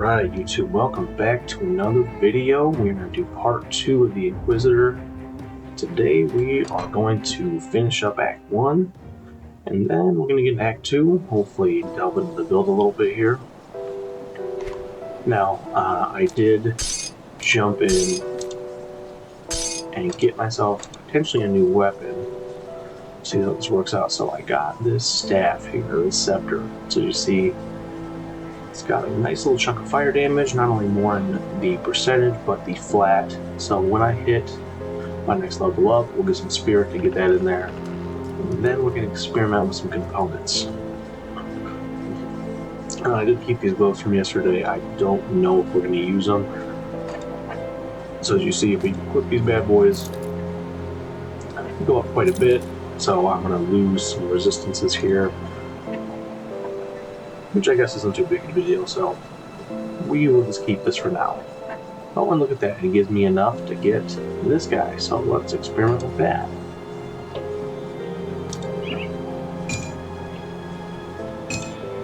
Alright, YouTube, welcome back to another video. We're going to do part 2 of the Inquisitor. Today we are going to finish up Act 1, and then we're going to get into Act 2, hopefully delve into the build a little bit here. Now, I did jump in and get myself potentially a new weapon. See how this works out. So I got this staff here, this scepter. So you see, it's got a nice little chunk of fire damage, not only more in the percentage, but the flat. So when I hit my next level up, we'll get some spirit to get that in there. And then we're going to experiment with some components. I did keep these gloves from yesterday. I don't know if we're going to use them. So as you see, if we equip these bad boys, I can go up quite a bit. So I'm going to lose some resistances here, which I guess isn't too big of a deal, so we will just keep this for now. Oh, and look at that, it gives me enough to get this guy, so let's experiment with that.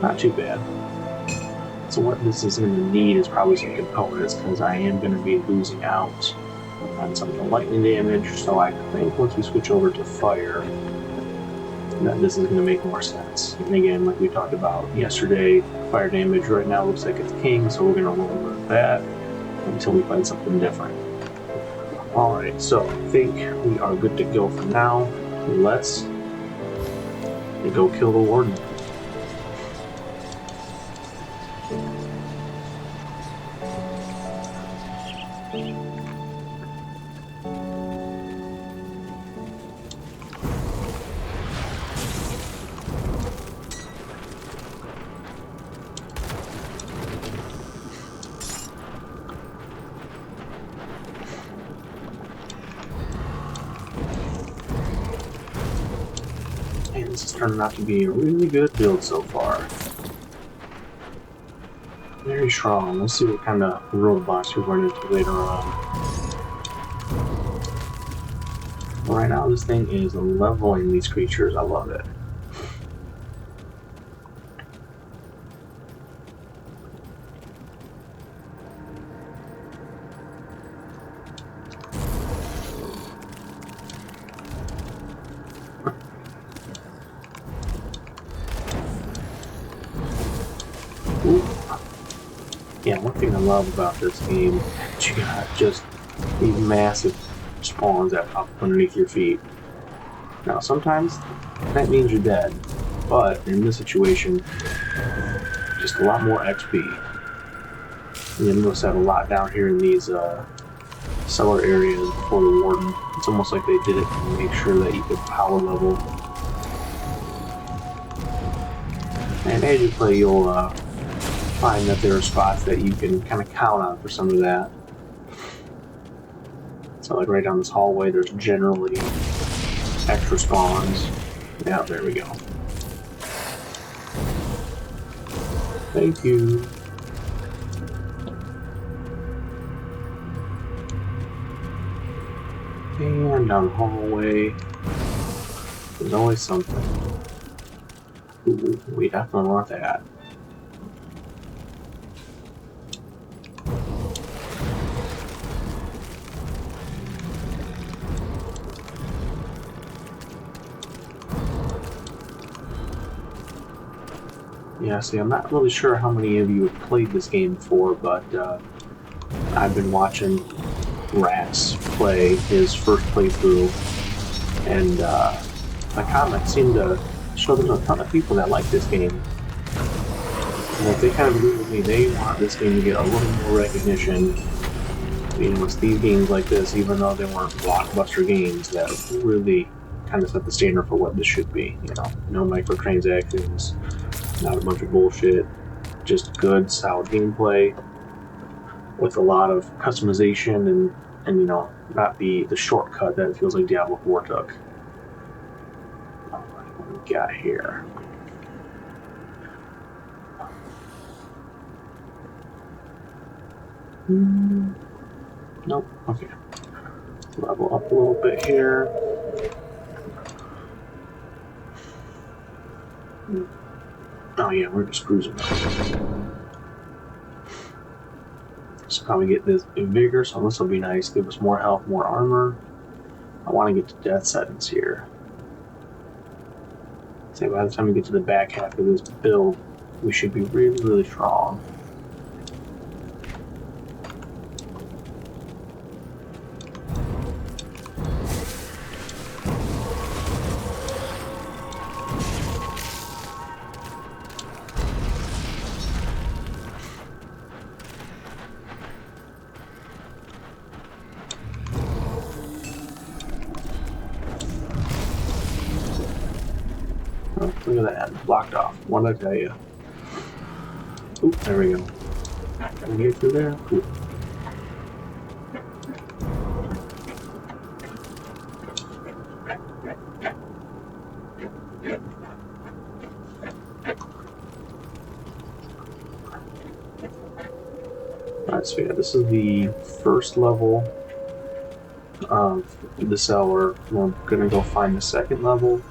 Not too bad. So what this is going to need is probably some components, because I am going to be losing out on some of the lightning damage, so I think once we switch over to fire, that this is going to make more sense. And again, like we talked about yesterday, fire damage right now looks like it's king, so we're going to roll with that until we find something different. Alright, so I think we are good to go for now. Let's go kill the warden. And this is turning out to be a really good build so far. Very strong. Let's see what kind of roadblocks we run into later on. Right now, this thing is leveling these creatures. I love it. Ooh. Yeah, one thing I love about this game is you got just these massive spawns that pop up underneath your feet. Now, sometimes that means you're dead, but in this situation, just a lot more XP. You'll notice that a lot down here in these cellar areas before the warden. It's almost like they did it to make sure that you could power level. And as you play, you'll find that there are spots that you can kind of count on for some of that. So like right down this hallway, there's generally extra spawns. Yeah, there we go. Thank you. And down the hallway, there's always something. Ooh, we definitely want that. Yeah, see, I'm not really sure how many of you have played this game before, but I've been watching Rats play his first playthrough, and my comments seem to show there's a ton of people that like this game. And if they kind of agree with me, they want this game to get a little more recognition. You know, it's these games like this, even though they weren't blockbuster games, that really kind of set the standard for what this should be. You know, no microtransactions, not a bunch of bullshit, just good, solid gameplay with a lot of customization and you know, not the shortcut that it feels like Diablo 4 took. Alright, what do we got here? Nope, okay. Level up a little bit here. Oh yeah, we're just cruising. how we get this vigor, so this will be nice. Give us more health, more armor. I want to get to death sentence here. Say by the time we get to the back half of this build, we should be really, really strong. Oh, look at that, blocked off. What did I tell you? Oop, there we go. Can we get through there? Cool. Alright, so yeah, this is the first level of the cellar. We're gonna go find the second level,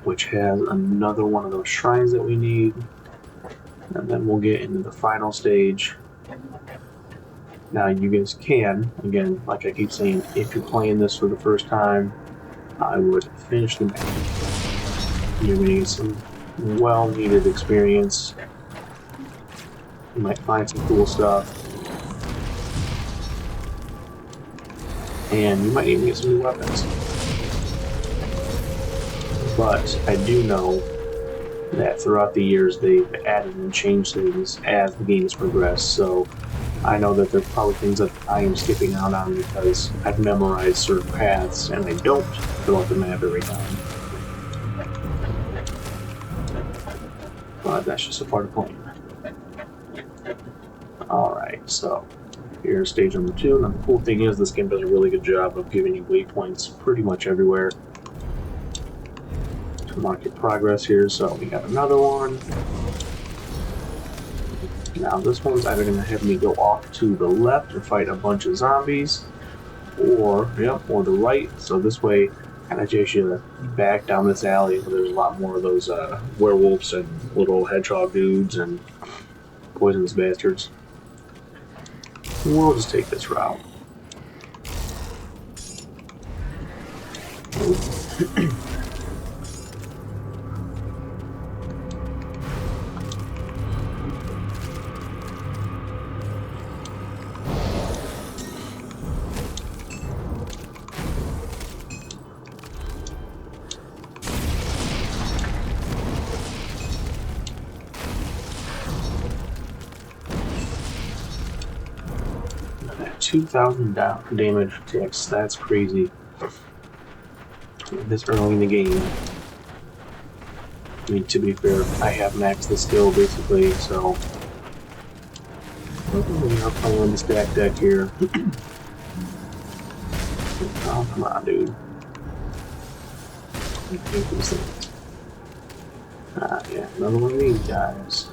which has another one of those shrines that we need, and then we'll get into the final stage. Now you guys can, again, like I keep saying, if you're playing this for the first time, I would finish the map. You're going to get some well-needed experience. You might find some cool stuff, and you might even get some new weapons. But I do know that throughout the years they've added and changed things as the game has progressed, so I know that there's probably things that I am skipping out on because I've memorized certain paths and I don't fill out the map every time. But that's just a part of playing. Alright, so here's stage number 2. Now the cool thing is this game does a really good job of giving you waypoints pretty much everywhere to mark your progress here. So we got another one. Now this one's either going to have me go off to the left and fight a bunch of zombies, or the right. So this way, kind of takes you back down this alley where there's a lot more of those werewolves and little hedgehog dudes and poisonous bastards. We'll just take this route. 2,000 damage ticks. That's crazy. This early in the game. I mean, to be fair, I have maxed the skill basically, so we are playing the stack deck here. Oh, come on, dude. Yeah, another one of these guys.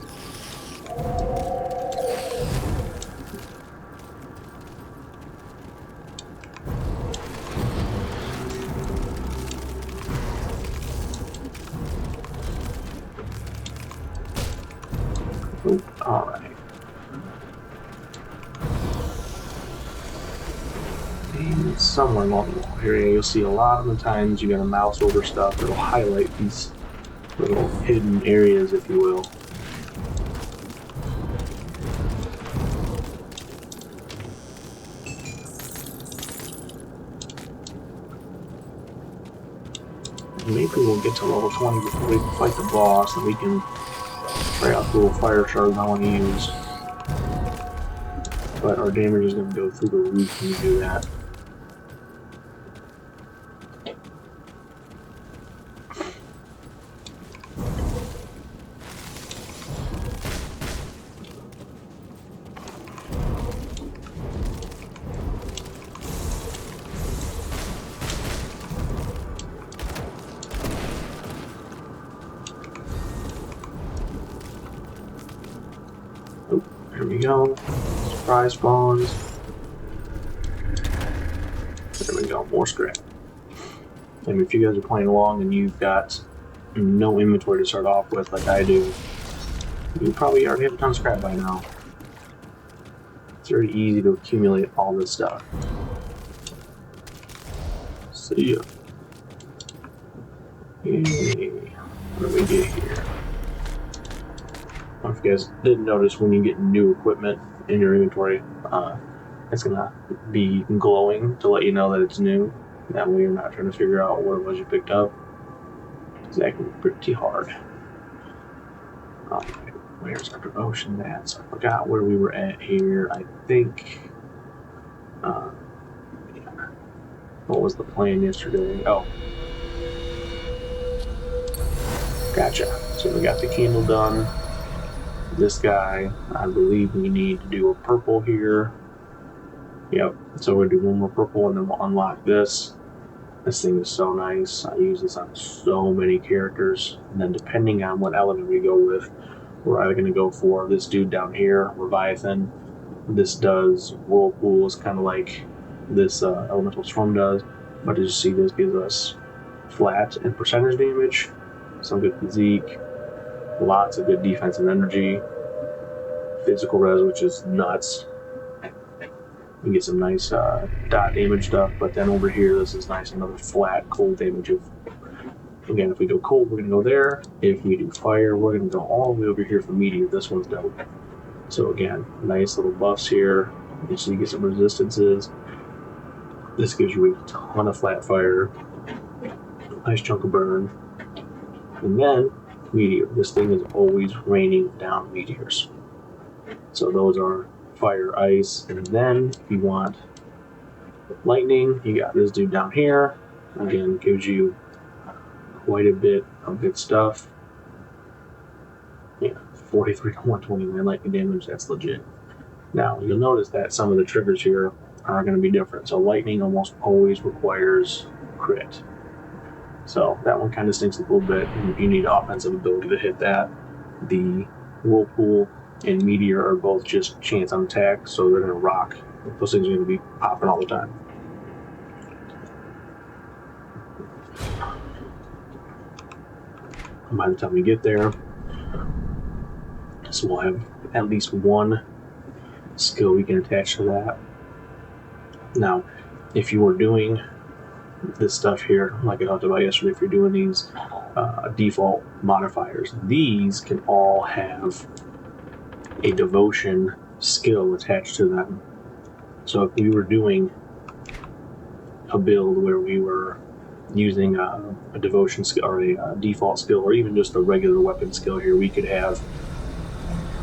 Alright. And somewhere along the wall area, you'll see a lot of the times you got a mouse over stuff that'll highlight these little hidden areas, if you will. Maybe we'll get to level 20 before we can fight the boss, and we can try out the little fire shards I want to use. But our damage is going to go through the roof when we do that. Here we go. Surprise spawns. There we go. More scrap. And if you guys are playing along and you've got no inventory to start off with, like I do, you probably already have a ton of scrap by now. It's very easy to accumulate all this stuff. See ya. Hey, what do we get here? I don't know if you guys didn't notice when you get new equipment in your inventory, it's gonna be glowing to let you know that it's new. That way you're not trying to figure out what it was you picked up. It's actually pretty hard. Alright, where's our devotion at? So I forgot where we were at here. I think, yeah. What was the plan yesterday? Oh. Gotcha. So we got the candle done. This guy, I believe we need to do a purple here. Yep, so we're gonna do one more purple and then we'll unlock this. This thing is so nice. I use this on so many characters. And then depending on what element we go with, we're either gonna go for this dude down here, Leviathan. This does Whirlpool, is kind of like this Elemental Storm does. But as you see, this gives us flat and percentage damage, some good physique, lots of good defense and energy, physical res, which is nuts. We get some nice dot damage stuff, but then over here, this is nice, another flat, cold damage. Again, if we go cold, we're going to go there. If we do fire, we're going to go all the way over here for meteor. This one's dope. So again, nice little buffs here. So you get some resistances. This gives you a ton of flat fire. Nice chunk of burn. And then, meteor. This thing is always raining down meteors. So those are fire, ice, and then if you want lightning, you got this dude down here. Again, gives you quite a bit of good stuff. Yeah, 43 to 129 lightning damage, that's legit. Now, you'll notice that some of the triggers here are going to be different. So lightning almost always requires crit. So that one kind of stinks a little bit. You need offensive ability to hit that. The Whirlpool and Meteor are both just chance on attack, so they're going to rock. Those things are going to be popping all the time. And by the time we get there, so we'll have at least one skill we can attach to that. Now, if you were doing this stuff here, like I talked about yesterday, if you're doing these default modifiers, these can all have a devotion skill attached to them. So if we were doing a build where we were using a devotion skill or a default skill, or even just a regular weapon skill here, we could have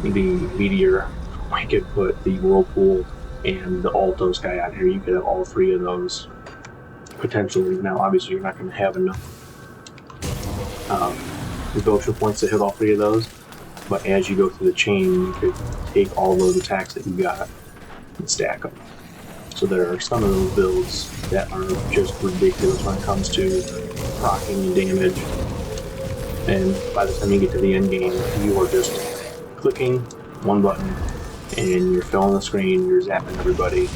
the meteor, we could put the whirlpool and the Altos guy out here. You could have all three of those potentially. Now obviously you're not going to have enough devotion points to hit all three of those, but as you go through the chain, you could take all those attacks that you got and stack them. So there are some of those builds that are just ridiculous when it comes to proccing and damage. And by the time you get to the end game, you are just clicking one button and you're filling the screen, you're zapping everybody,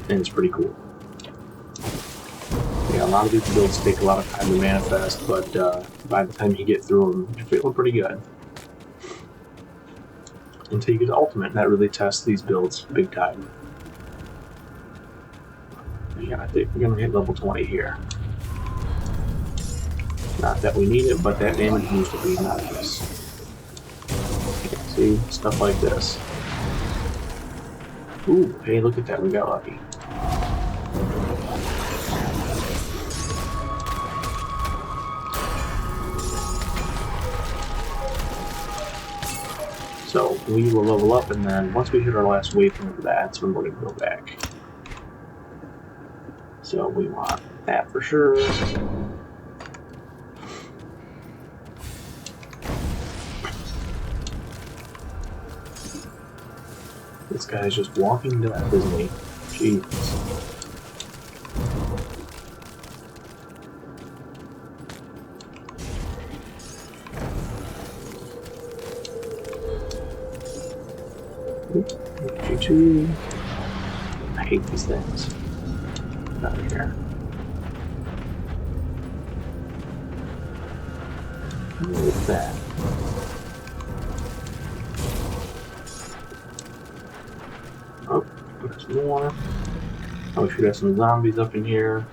and it's pretty cool. Yeah, a lot of these builds take a lot of time to manifest, but by the time you get through them, you're feeling pretty good. Until you get to Ultimate, and that really tests these builds big time. Yeah, I think we're going to hit level 20 here. Not that we need it, but that damage needs to be nice. See? Stuff like this. Ooh, hey, look at that, we got lucky. So we will level up, and then once we hit our last waypoint of that, that's when we're going to go back. So we want that for sure. This guy's just walking death, isn't he? Jeez. G2. I hate these things. Out of here. With that. Some more. Oh, we should have some zombies up in here.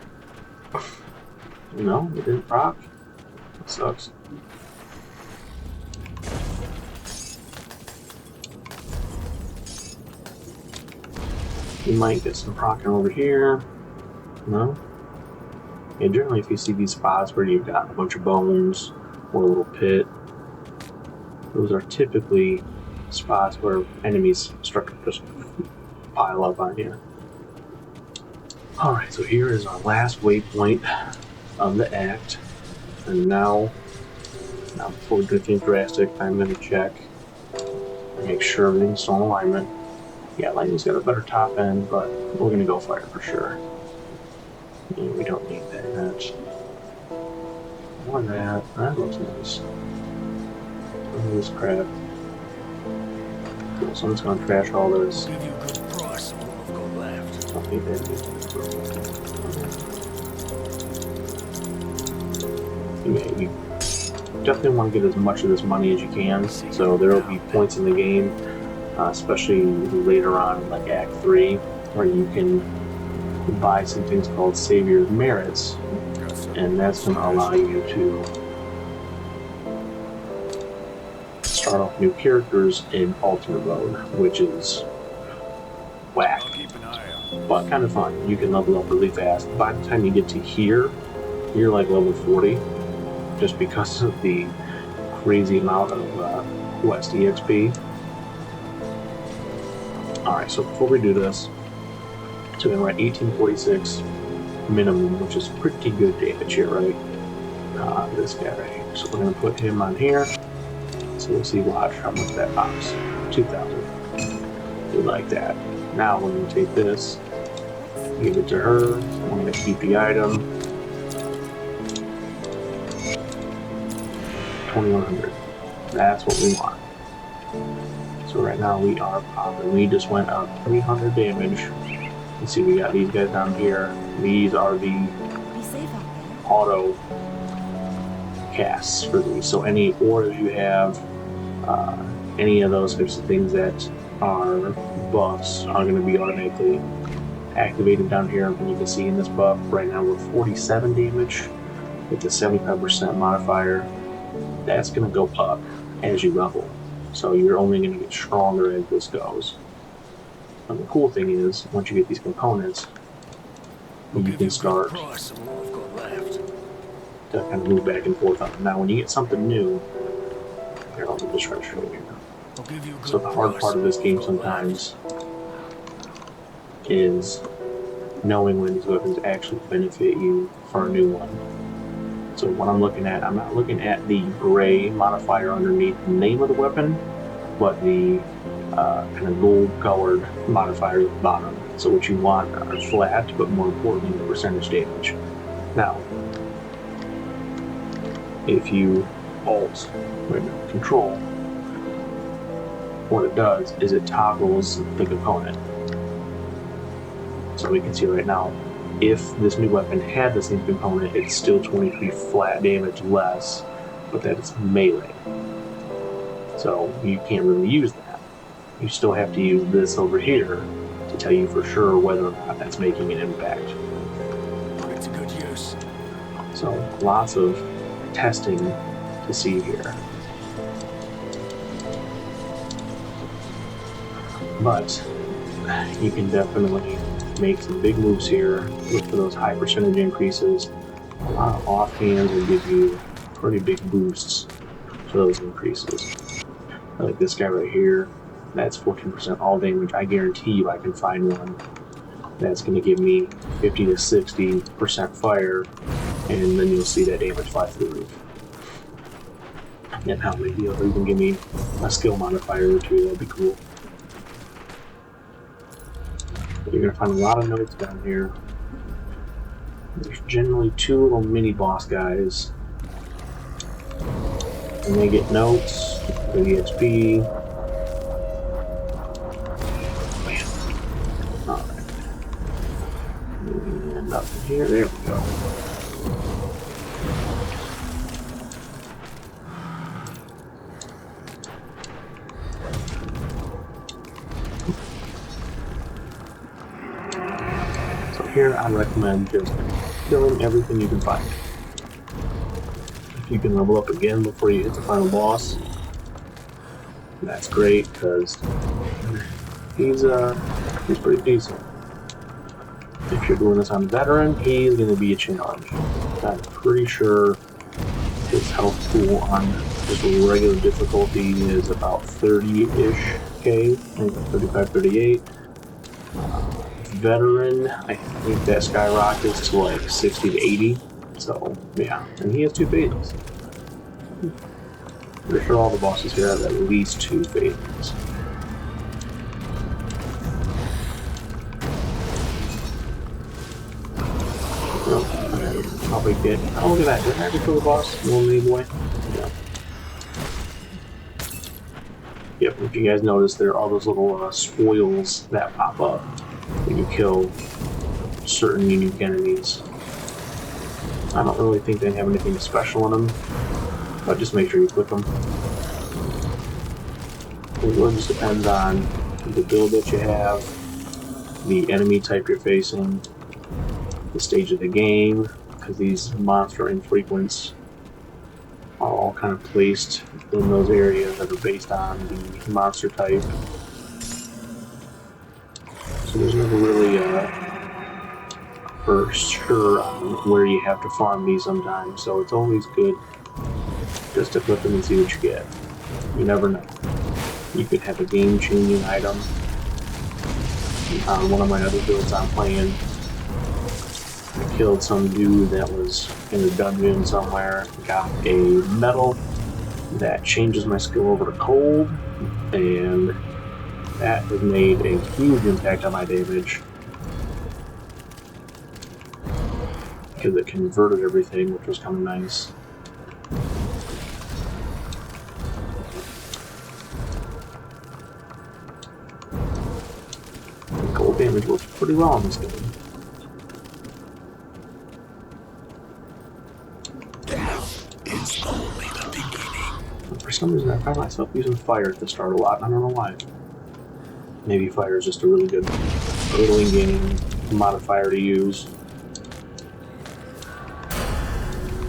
No, it didn't proc. That sucks. You might get some procking over here. No? Yeah, generally if you see these spots where you've got a bunch of bones or a little pit, those are typically spots where enemies start to just pile up on you. Alright, so here is our last waypoint of the act. And now before we do anything drastic, I'm going to check and make sure everything's still in alignment. Yeah, lightning's got a better top end, but we're going to go fire for sure. Yeah, we don't need that. More than that. That looks nice. Look at this crap. Cool, someone's going to trash all this. Give you a good price on what I've got left. Don't need that. You definitely want to get as much of this money as you can, so there will be points in the game, especially later on, like Act 3, where you can buy some things called Savior's Merits, and that's going to allow you to start off new characters in alternate mode, which is whack, but kind of fun. You can level up really fast. By the time you get to here, you're like level 40, just because of the crazy amount of Quest EXP. Alright, so before we do this, so we're at 1846 minimum, which is pretty good damage here, right? This guy right here. So we're going to put him on here. So we'll see, watch how much that pops. 2,000. We like that. Now we're going to take this, give it to her. I'm going to keep the item. 2,100. That's what we want. So right now we are popping. We just went up 300 damage. You see, we got these guys down here. These are the auto casts for these. So any orders you have, any of those types of things that are buffs are going to be automatically activated down here. And you can see in this buff, right now we're 47 damage with the 75% modifier. That's going to go up as you level. So you're only going to get stronger as this goes. And the cool thing is, once you get these components, you can start to kind of move back and forth on them. Now, when you get something new, here, I'll just try to show you. So the hard part of this game sometimes is knowing when these weapons actually benefit you for a new one. So what I'm looking at, I'm not looking at the gray modifier underneath the name of the weapon, but the kind of gold-colored modifier at the bottom. So what you want are flat, but more importantly, the percentage damage. Now, if you Alt, Control, what it does is it toggles the component. So we can see right now, if this new weapon had the same component, it's still 23 flat damage less, but that it's melee. So you can't really use that. You still have to use this over here to tell you for sure whether or not that's making an impact. Put it to good use. So lots of testing to see here. But you can definitely make some big moves here. Look for those high percentage increases. A lot of offhands will give you pretty big boosts for those increases. Like this guy right here, that's 14% all damage. I guarantee you I can find one that's going to give me 50 to 60% fire, and then you'll see that damage fly through the roof. And how maybe you'll even give me a skill modifier or two, that'd be cool. You're going to find a lot of notes down here. There's generally two little mini boss guys. And they get notes, the EXP. Alright. And up in here, there we go. here, I recommend just killing everything you can find. If you can level up again before you hit the final boss, that's great, because he's pretty decent. If you're doing this on veteran, he's going to be a challenge. I'm pretty sure his health pool on his regular difficulty is about 30-ish K, maybe 35, 38. Veteran, I think that skyrockets to like 60 to 80. So, yeah. And he has 2 phases. Pretty sure all the bosses here have at least 2 phases. Probably get. Oh, look at that. Didn't I just kill the boss? Little knee boy? Yeah. Yep, if you guys notice, there are all those little spoils that pop up when you kill certain unique enemies. I don't really think they have anything special in them, but just make sure you click them. It really just depends on the build that you have, the enemy type you're facing, the stage of the game, because these monster infrequents are all kind of placed in those areas that are based on the monster type. So there's never really for sure on where you have to farm these sometimes, so it's always good just to flip them and see what you get. You never know. You could have a game-changing item. On one of my other builds I'm playing, I killed some dude that was in a dungeon somewhere, got a medal that changes my skill over to cold, and that has made a huge impact on my damage because it converted everything, which was kind of nice. And cold damage works pretty well in this game. For some reason, I find myself using fire at the start a lot, and I don't know why. Maybe fire is just a really good early game modifier to use.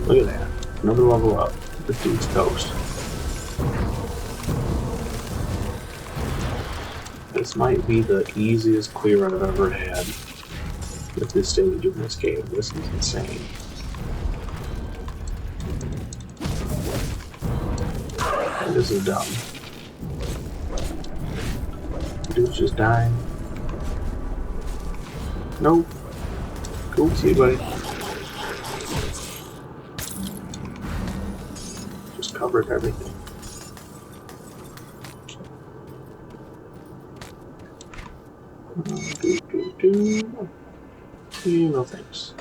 Look at that. Another level up. This dude's toast. This might be the easiest clear I've ever had with this stage of this game. This is insane. This is dumb. Dude's just dying. Nope. Cool, see you, buddy. Just covered everything. No thanks.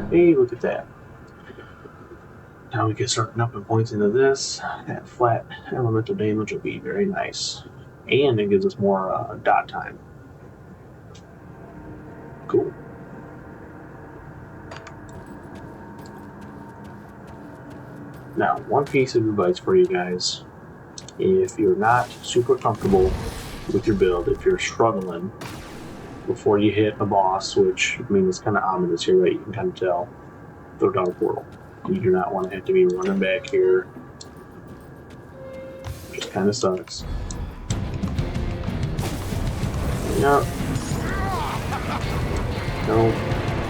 Hey, look at that. Now we can start upping points into this. That flat elemental damage will be very nice. And it gives us more dot time. Cool. Now, one piece of advice for you guys. If you're not super comfortable with your build, if you're struggling before you hit a boss, which I mean, it's kind of ominous here, right? You can kind of tell. Throw down a portal. You do not want to have to be running back here. Just kind of sucks. No. No.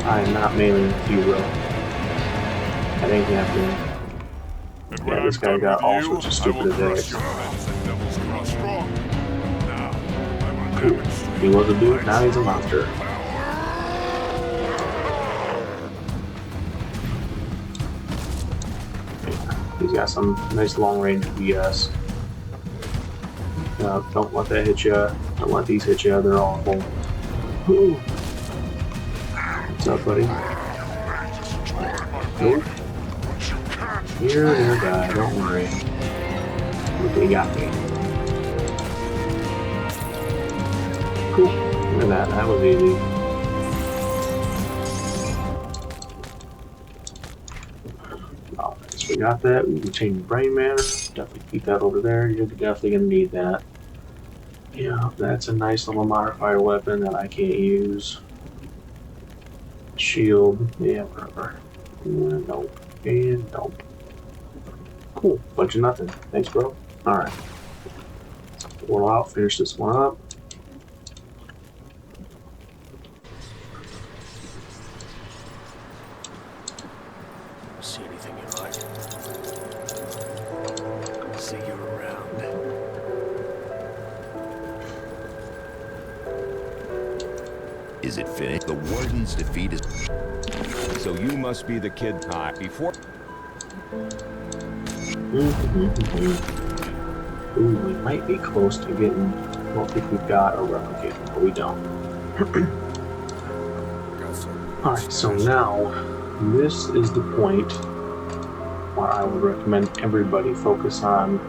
I am not mailing with you, bro. That ain't happening. Yeah, this guy got all sorts of stupid attacks. Cool. He was a dude, now he's a monster. He's got some nice long-range BS. Don't let that hit you. Don't let these hit you. They're awful. Ooh. What's up, buddy? Nope. You're gonna die. Don't worry. Look, he got me. Cool. Look at that. That was easy. We got that. We can change brain matter. Definitely keep that over there. You're definitely going to need that. Yeah, that's a nice little modifier weapon that I can't use. Shield, yeah, whatever. Nope, and nope. Cool, bunch of nothing. Thanks, bro. Alright, portal out, finish this one up. See anything you like? See you around. Is it finished? The warden's defeat is... So you must be the kid before... Ooh, we might be close to getting... I don't think we've got a replicator, but we don't. Alright, so now, this is the point where I would recommend everybody focus on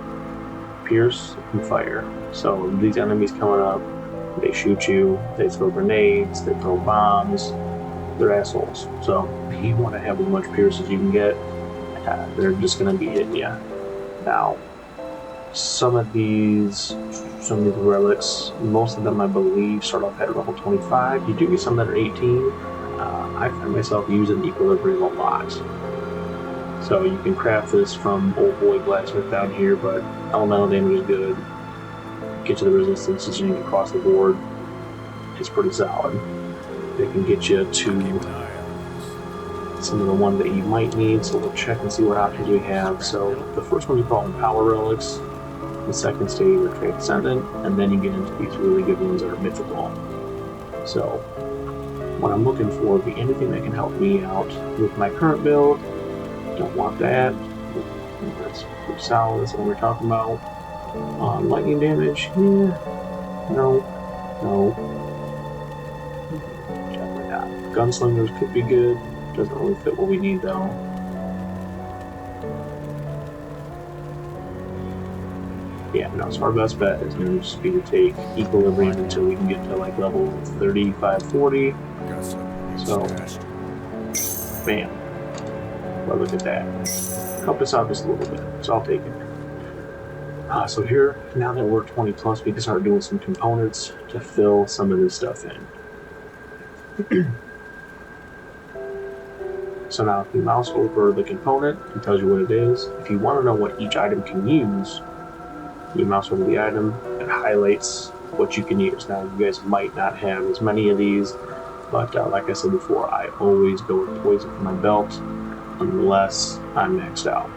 Pierce and Fire. So these enemies coming up, they shoot you, they throw grenades, they throw bombs, they're assholes. So you want to have as much Pierce as you can get. They're just going to be hitting you. Now, some of these relics, most of them I believe start off at level 25. You do get some that are 18. I find myself using Equilibrium a lot. So you can craft this from Old Boy Blacksmith down here, but elemental damage is good. Get you the resistances you need across the board. It's pretty solid. They can get you to some of the ones that you might need, so we'll check and see what options we have. So the first one you call them Power Relics, the second stage are Transcendent, and then you get into these really good ones that are mythical. So what I'm looking for would be anything that can help me out with my current build. Don't want that. That's pretty solid, that's what we're talking about. Lightning damage, yeah. No. Definitely not. Gunslingers could be good. Doesn't really fit what we need though. Yeah, no, so our best bet is going to just be to take Equilibrium until we can get to like level 35, 40. So, bam. Well, look at that. Help us out just a little bit, so I'll take it. So here, now that we're 20 plus, we can start doing some components to fill some of this stuff in. So now if you mouse over the component, it tells you what it is. If you want to know what each item can use, you mouse over the item, it highlights what you can use. Now you guys might not have as many of these, but like I said before, I always go with poison for my belt unless I'm maxed out.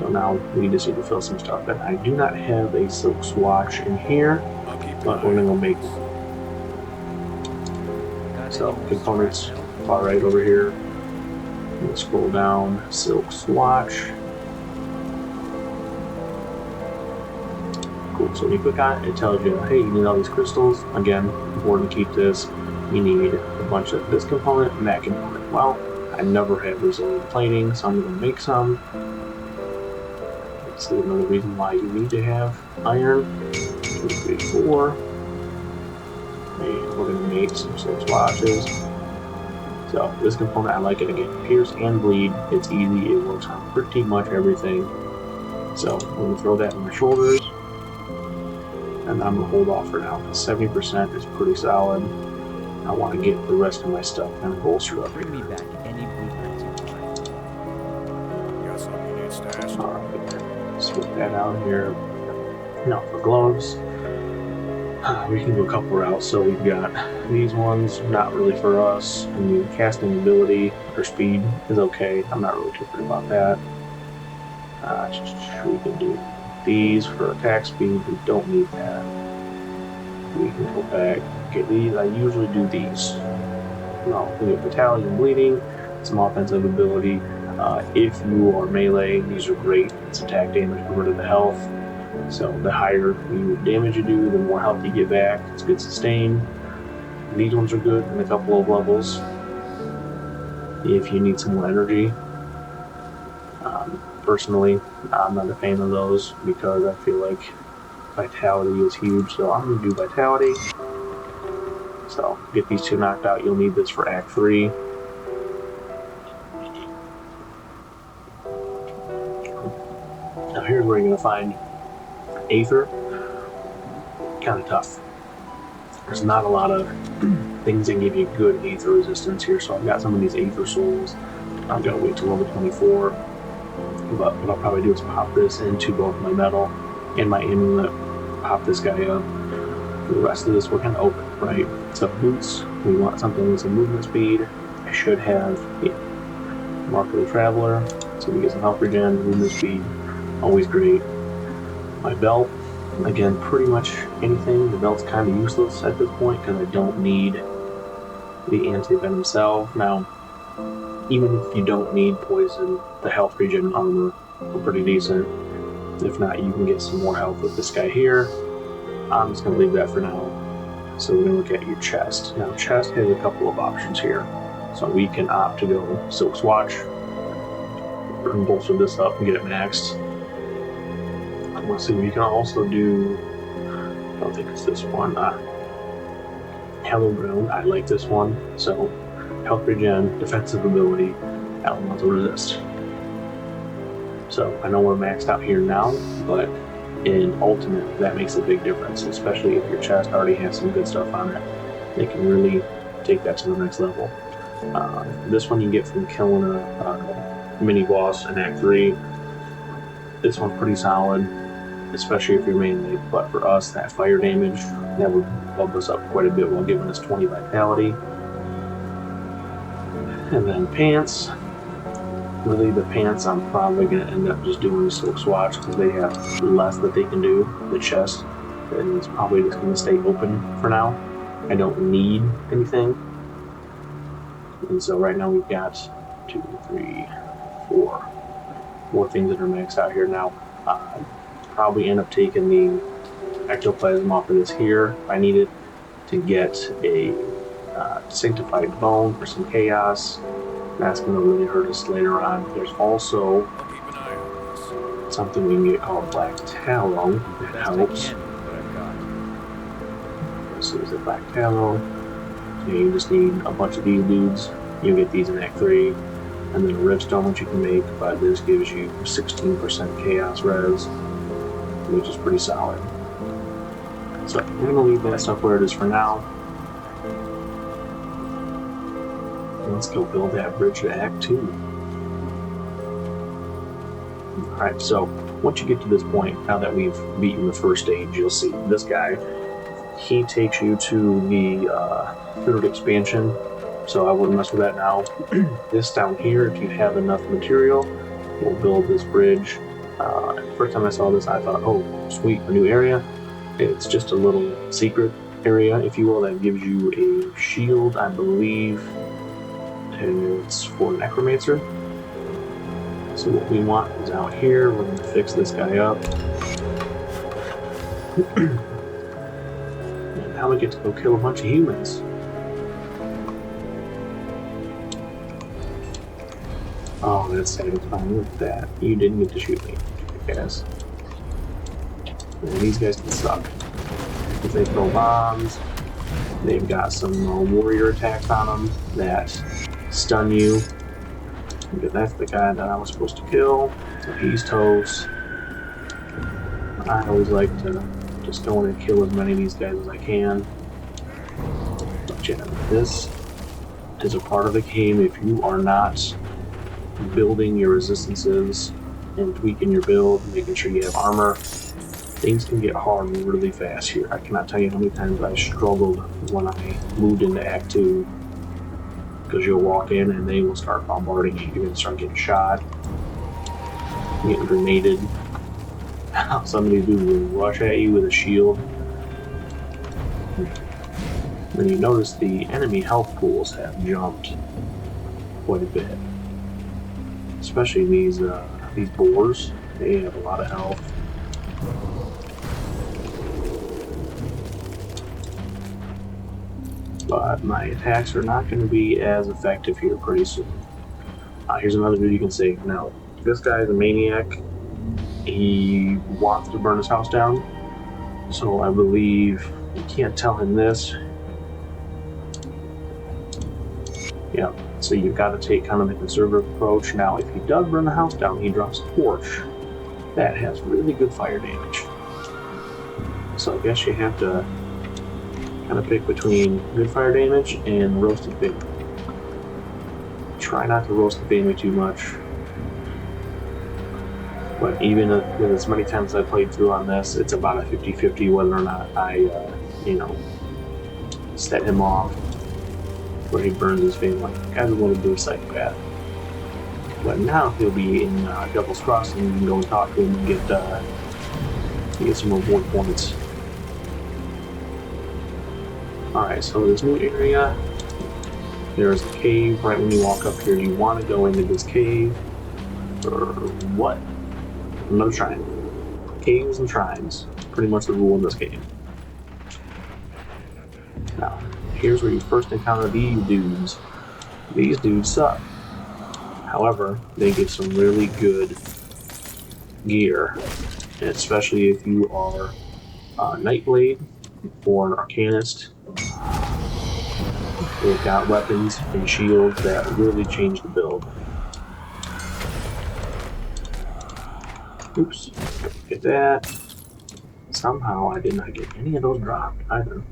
So now we just need to fill some stuff in. I do not have a silk swatch in here, but we're gonna go make one. So components far right over here. We'll scroll down, silk swatch. Cool, so when you click on it, it tells you, hey, you need all these crystals. Again, important to keep this. You need a bunch of this component and that component. Well, I never have resilient plating, so I'm gonna make some. Let's see another reason why you need to have iron. 2, 3, 4. And we're gonna make some silk swatches. So this component, I like it again. Pierce and bleed, it's easy, it works on pretty much everything. So I'm gonna throw that in my shoulders. And I'm gonna hold off for now, because 70% is pretty solid. I want to get the rest of my stuff kind of bolstered up here. Bring me back any blueprints you find. Got something you need stashed? Alright, switch that out here. Now for gloves, we can do a couple routes. So we've got these ones, not really for us. I mean, casting ability or speed is okay. I'm not really too worried about that. We can do these for attack speed. We don't need that. We can go back, get these. I usually do these. No, we have Vitality and Bleeding, some offensive ability. If you are melee, these are great. It's attack damage compared to the health. So the higher damage you do, the more health you get back. It's good sustain. These ones are good in a couple of levels. If you need some more energy. Personally, I'm not a fan of those because I feel like Vitality is huge. So I'm going to do Vitality. So get these two knocked out. You'll need this for Act 3. Now here's where you're going to find Aether. kind of tough. There's not a lot of things that give you good Aether resistance here, so I've got some of these Aether souls. I'm gonna wait till level 24, but what I'll probably do is pop this into both my metal and my amulet, pop this guy up. For the rest of this, we're kind of open, right? So boots, we want something with some movement speed. I should have Mark of the Traveler, so we get some health regen, movement speed, always great. My belt, again, pretty much anything. The belt's kind of useless at this point because I don't need the anti-venom salve. Now, even if you don't need poison, the health regen and armor are pretty decent. If not, you can get some more health with this guy here. I'm just going to leave that for now. So we're going to look at your chest. Now, chest has a couple of options here. So we can opt to go Silk Swatch, and bolster this up and get it maxed. Let's see, we can also do, I don't think it's this one, Hello Ground. I like this one. So, health regen, defensive ability, elemental resist. So, I know we're maxed out here now, but in Ultimate, that makes a big difference, especially if your chest already has some good stuff on it. They can really take that to the next level. This one you get from killing a mini boss in Act 3. This one's pretty solid, especially if you're melee, but for us, that fire damage, that would bump us up quite a bit while giving us 20 vitality. And then pants. Really, the pants, I'm probably going to end up just doing Silk Swatch because they have less that they can do. The chest, and it's probably just going to stay open for now. I don't need anything. And so right now we've got 2, 3, 4 things that are maxed out here now. Probably end up taking the ectoplasm off of this here if I need it to get a sanctified bone for some chaos. That's going to really hurt us later on. There's also I'll keep an eye on this. something we can get called Black Tallow that Best I helps. can with what I've got. Let's see, is it Black Tallow? So you just need a bunch of these dudes. You get these in Act 3. And then a Rivstone, which you can make, but this gives you 16% chaos res, which is pretty solid. So I'm going to leave that stuff where it is for now. Let's go build that bridge to Act 2. Alright, so once you get to this point, now that we've beaten the first stage, you'll see this guy. He takes you to the third expansion, so I wouldn't mess with that now. This down here, if you have enough material, we'll build this bridge. First time I saw this, I thought, oh, sweet, a new area. It's just a little secret area, if you will, that gives you a shield, I believe. It's for Necromancer. So what we want is out here. We're going to fix this guy up. And now we get to go kill a bunch of humans. Oh, that's satisfying. Look at that. You didn't get to shoot me, guys. And these guys can suck. If they throw bombs, they've got some warrior attacks on them that stun you. Okay, that's the guy that I was supposed to kill. So he's toast. I always like to just go in and kill as many of these guys as I can. But yeah, this is a part of the game. If you are not building your resistances and tweaking your build, making sure you have armor, things can get hard really fast here. I cannot tell you how many times I struggled when I moved into Act 2. Because you'll walk in and they will start bombarding you. You're going to start getting shot, getting grenaded. Some of these dudes will rush at you with a shield. Then you notice the enemy health pools have jumped quite a bit. Especially these boars. They have a lot of health. But my attacks are not going to be as effective here pretty soon. Here's another dude you can see. Now, this guy is a maniac. He wants to burn his house down. So I believe you can't tell him this. Yeah, so you've got to take kind of the conservative approach. Now, if he does burn the house down, he drops a torch. That has really good fire damage. So I guess you have to kind of pick between good fire damage and roasted family. Try not to roast the family too much. But even with as many times I played through on this, it's about a 50-50 whether or not I, you know, set him off where he burns his family. Guy's a little bit of a psychopath. But now he'll be in Devil's Crossing. You can go and talk to him and get some reward points. Alright, so this new area, there's a cave right when you walk up here. You want to go into this cave, or what? Another shrine. Caves and shrines. Pretty much the rule in this game. Now, here's where you first encounter these dudes. These dudes suck. However, they give some really good gear. And especially if you are a Nightblade or an Arcanist. They've got weapons and shields that really change the build. Oops, get that. Somehow I did not get any of those dropped either.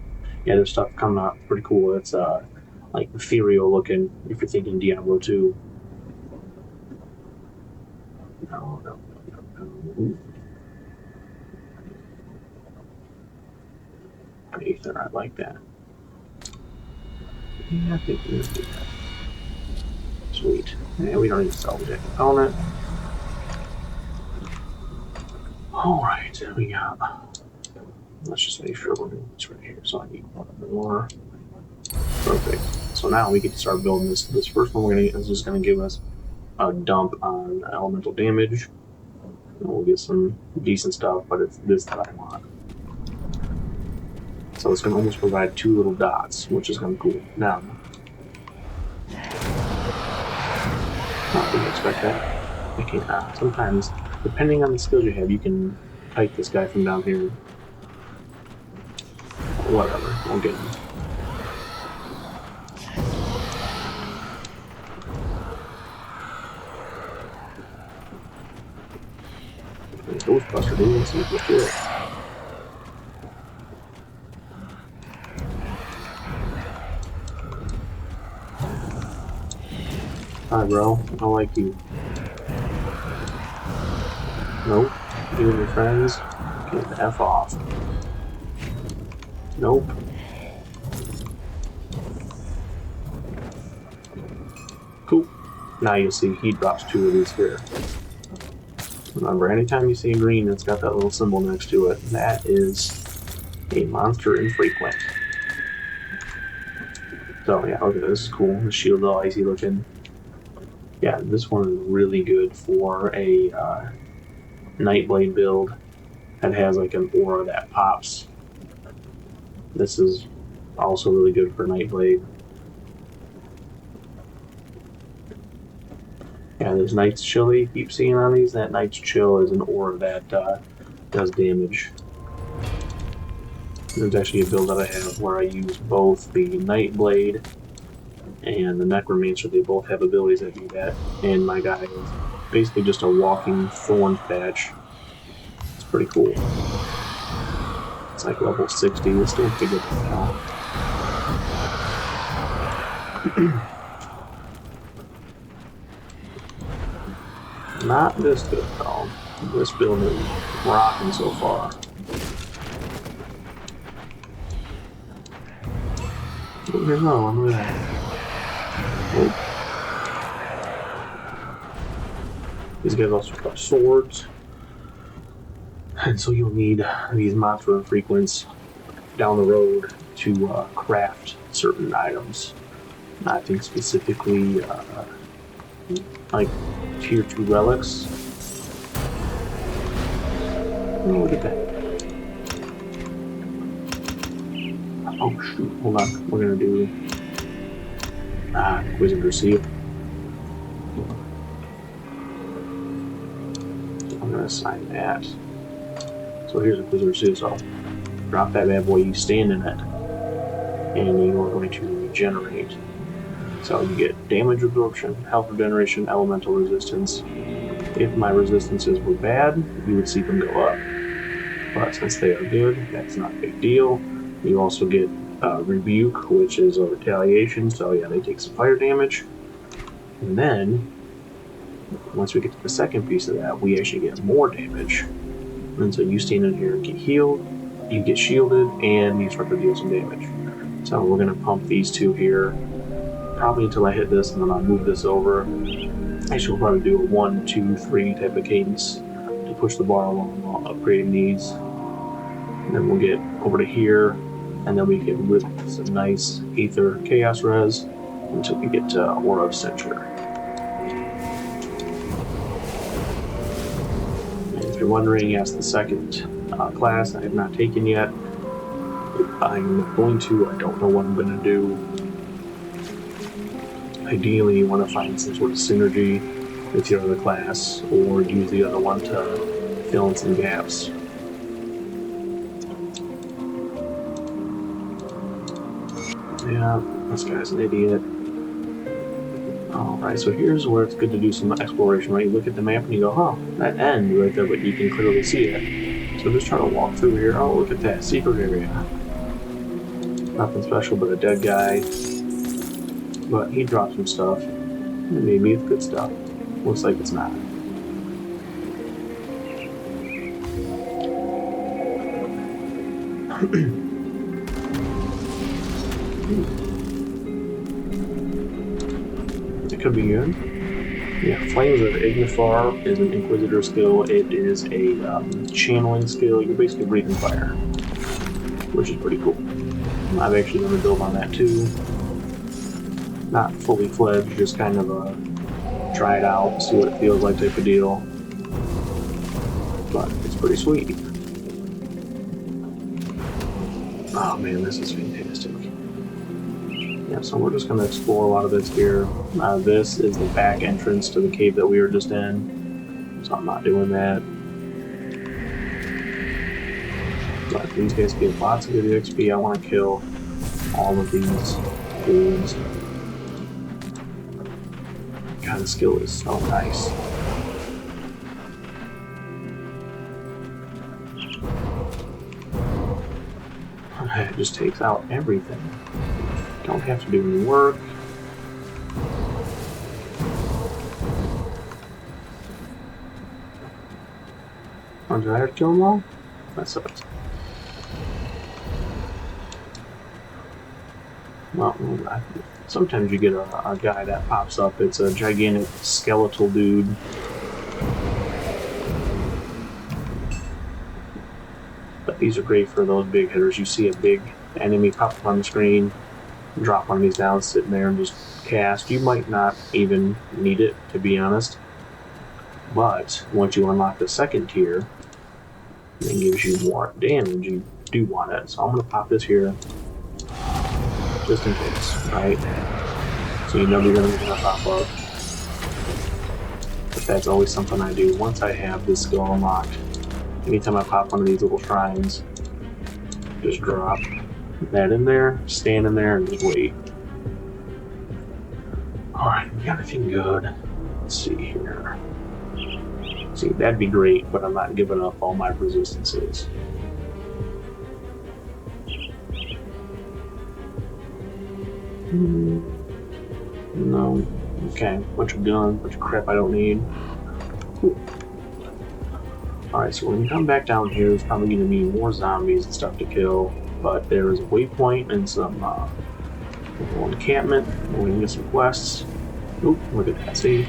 Yeah, there's stuff coming out pretty cool. It's like ethereal looking if you're thinking Diablo 2. No. Ooh. Aether, I like that. Yeah, I think we're gonna do that. Sweet. Yeah, we don't need to salvage that component. Alright, we got. Let's just make sure we're doing this right here. So I need one more. Perfect. So now we get to start building this. This first one we're gonna get is just gonna give us a dump on elemental damage. And we'll get some decent stuff, but it's this that I want. So it's gonna almost provide 2 little dots, which is gonna be cool. Now, I didn't expect that. I can't. Sometimes, depending on the skills you have, you can kite this guy from down here. Whatever, we'll get him. Ghostbuster, dude. Let's see if we can do it. Hi, bro. I like you. Nope. You and your friends, get the F off. Nope. Cool. Now you see he drops 2 of these here. Remember, anytime you see green, it's got that little symbol next to it. That is a monster infrequent. So yeah, look at this. This is cool. The shield's all icy looking. Yeah, this one is really good for a Nightblade build that has like an aura that pops. This is also really good for Nightblade. Yeah, there's Knight's Chill you keep seeing on these. That Knight's Chill is an aura that does damage. There's actually a build that I have where I use both the Nightblade and the Necromancer. They both have abilities that do that. And my guy is basically just a walking thorn patch. It's pretty cool. It's like level 60. It's still pretty good now. Not this good though. This build is rocking so far. Oh, here's another one. Look at that. Oh. These guys also got swords. And so you'll need these monster frequents down the road to craft certain items. I think specifically like tier 2 relics. Oh, look at that. Oh shoot, hold on. We're gonna do Inquisitor Seal. I'm gonna assign that. So here's Inquisitor Seal. So drop that bad boy, you stand in it, and you are going to regenerate. So you get damage absorption, health regeneration, elemental resistance. If my resistances were bad, you would see them go up. but since they are good, that's not a big deal. You also get Rebuke, which is a retaliation, so yeah, they take some fire damage. And then, once we get to the second piece of that, we actually get more damage. And so you stand in here and get healed, you get shielded, and you start to deal some damage. So we're going to pump these two here, probably until I hit this, and then I'll move this over. Actually, we'll probably do a 1, 2, 3 type of cadence to push the bar along while upgrading these. And then we'll get over to here, and then we can whip some nice Aether Chaos Res until we get to Aura of Censure. And if you're wondering, yes, the second class I have not taken yet. I'm going to, I don't know what I'm going to do. Ideally, you want to find some sort of synergy with your other class, or use the other one to fill in some gaps. Yeah, this guy's an idiot. Alright, so here's where it's good to do some exploration, right? You look at the map and you go, huh, that end right there, but you can clearly see it. So just try to walk through here. Oh, look at that, secret area. Nothing special but a dead guy. But he dropped some stuff. And maybe it's good stuff. Looks like it's not. It could be good. Yeah, Flames of Ignifar is an Inquisitor skill. It is a channeling skill. You're basically breathing fire, which is pretty cool. I've actually done a build on that too. Not fully fledged, just kind of try it out, see what it feels like type of deal. But it's pretty sweet. Oh man, this is fantastic. Yeah, so we're just going to explore a lot of this here. This is the back entrance to the cave that we were just in, so I'm not doing that. But these guys give lots of good XP. I want to kill all of these dudes. God, the skill is so nice. It just takes out everything. Don't have to do any work. Oh, did I have to kill them all? That sucks. Well, sometimes you get a guy that pops up. It's a gigantic skeletal dude. But these are great for those big hitters. You see a big enemy pop up on the screen, drop one of these down, sitting there and just cast. You might not even need it, to be honest. But once you unlock the second tier, it gives you more damage. You do want it. So I'm going to pop this here, just in case, right? So you know you're going to pop up. But that's always something I do. Once I have this skill unlocked, anytime I pop one of these little shrines, just drop that in there, stand in there, and just wait. Alright, we got anything good? Let's see here. See, that'd be great, but I'm not giving up all my resistances. No. Okay, bunch of guns, bunch of crap I don't need. Cool. Alright, so when you come back down here, there's probably going to be more zombies and stuff to kill, but there is a waypoint and some little encampment where we can get some quests. Oop, look at that, see?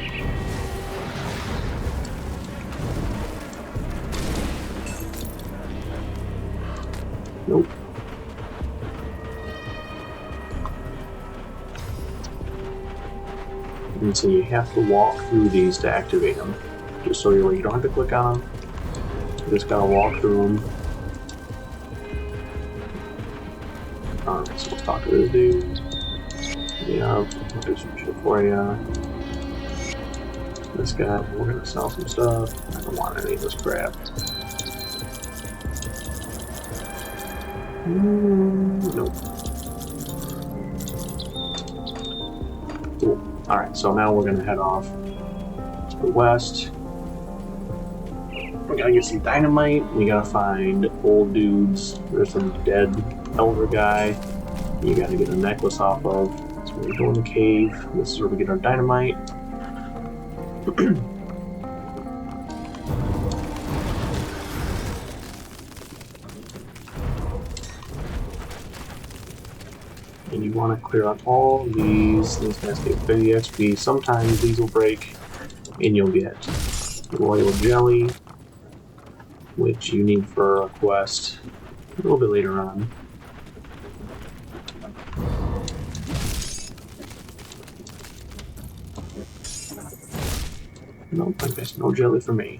Nope. And so you have to walk through these to activate them. Just so you're aware, you don't have to click on them. You just gotta walk through them. Alright, so let's talk to this dude. Yeah, I'll do some shit for you. This guy, we're gonna sell some stuff. I don't want any of this crap. Nope. Cool. Alright, so now we're gonna head off to the west. We gotta get some dynamite. We gotta find old dudes. There's some dead elder guy you gotta get a necklace off of. So we go in the cave. This is where we get our dynamite. And you want to clear out all these. These guys get 50 XP. Sometimes these will break, and you'll get royal jelly, which you need for a quest a little bit later on. Nope, I guess no jelly for me.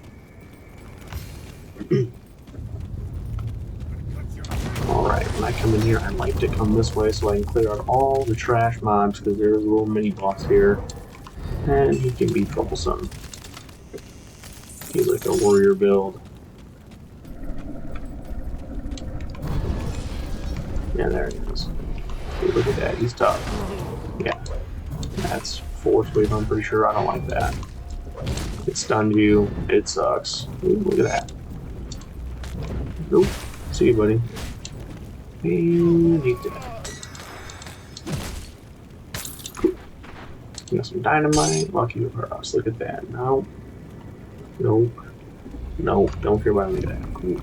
Alright, when I come in here, I like to come this way so I can clear out all the trash mobs, because there's a little mini boss here, and he can be troublesome. He's like a warrior build. Yeah, there he is. Hey, look at that, he's tough. Yeah, that's force wave, I'm pretty sure. I don't like that. It stunned you, it sucks. Ooh, look at that. Nope, see you, buddy. And he's dead. Cool. We got some dynamite, lucky for us. Look at that. No. Nope. Nope. Don't care about any of that. Cool.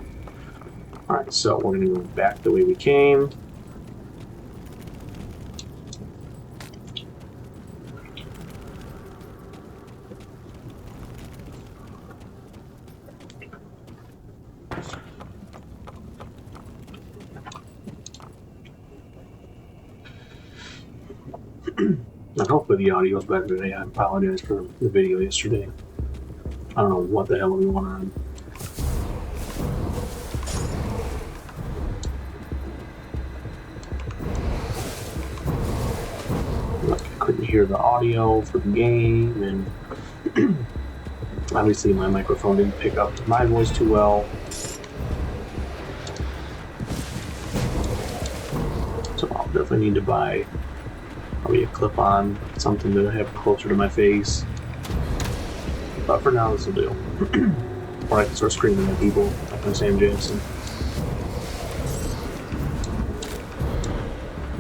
Alright, so we're gonna go back the way we came. And hopefully the audio is better today. I apologize for the video yesterday. I don't know what the hell was going on. Look, I couldn't hear the audio for the game, and obviously my microphone didn't pick up my voice too well. So I'll definitely need to buy probably a clip-on, something to have closer to my face. But for now, this will do. Or I can start screaming at people like I'm Sam Jackson.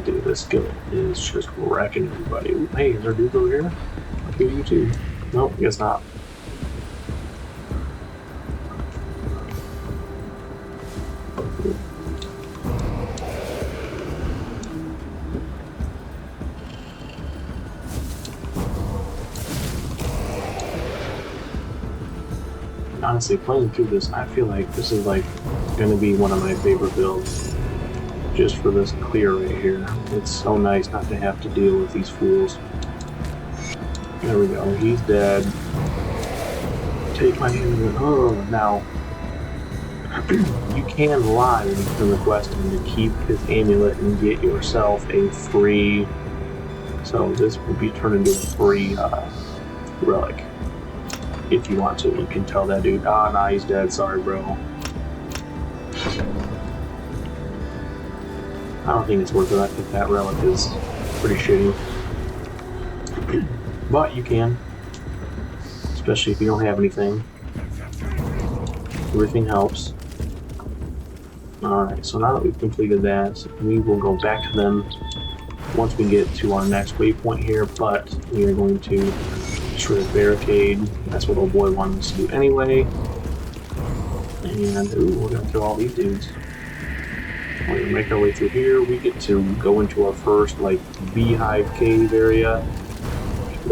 Dude, this skillet is just wrecking everybody. Ooh, hey, is there dudes over here? I'll kill you too. Nope, guess not. Honestly, playing through this, I feel like this is like going to be one of my favorite builds. Just for this clear right here. It's so nice not to have to deal with these fools. There we go, he's dead. Take my amulet. Oh, now, you can lie when you can request him to keep his amulet and get yourself a free. So this will be turned into a free relic. If you want to, you can tell that dude, nah, he's dead, sorry bro. I don't think it's worth it. I think that relic is pretty shitty. But you can. Especially if you don't have anything. Everything helps. Alright, so now that we've completed that, we will go back to them once we get to our next waypoint here, but we are going to destroy a barricade. That's what old boy wanted us to do anyway. And, ooh, we're going to kill all these dudes. We're going to make our way through here. We get to go into our first, like, beehive cave area.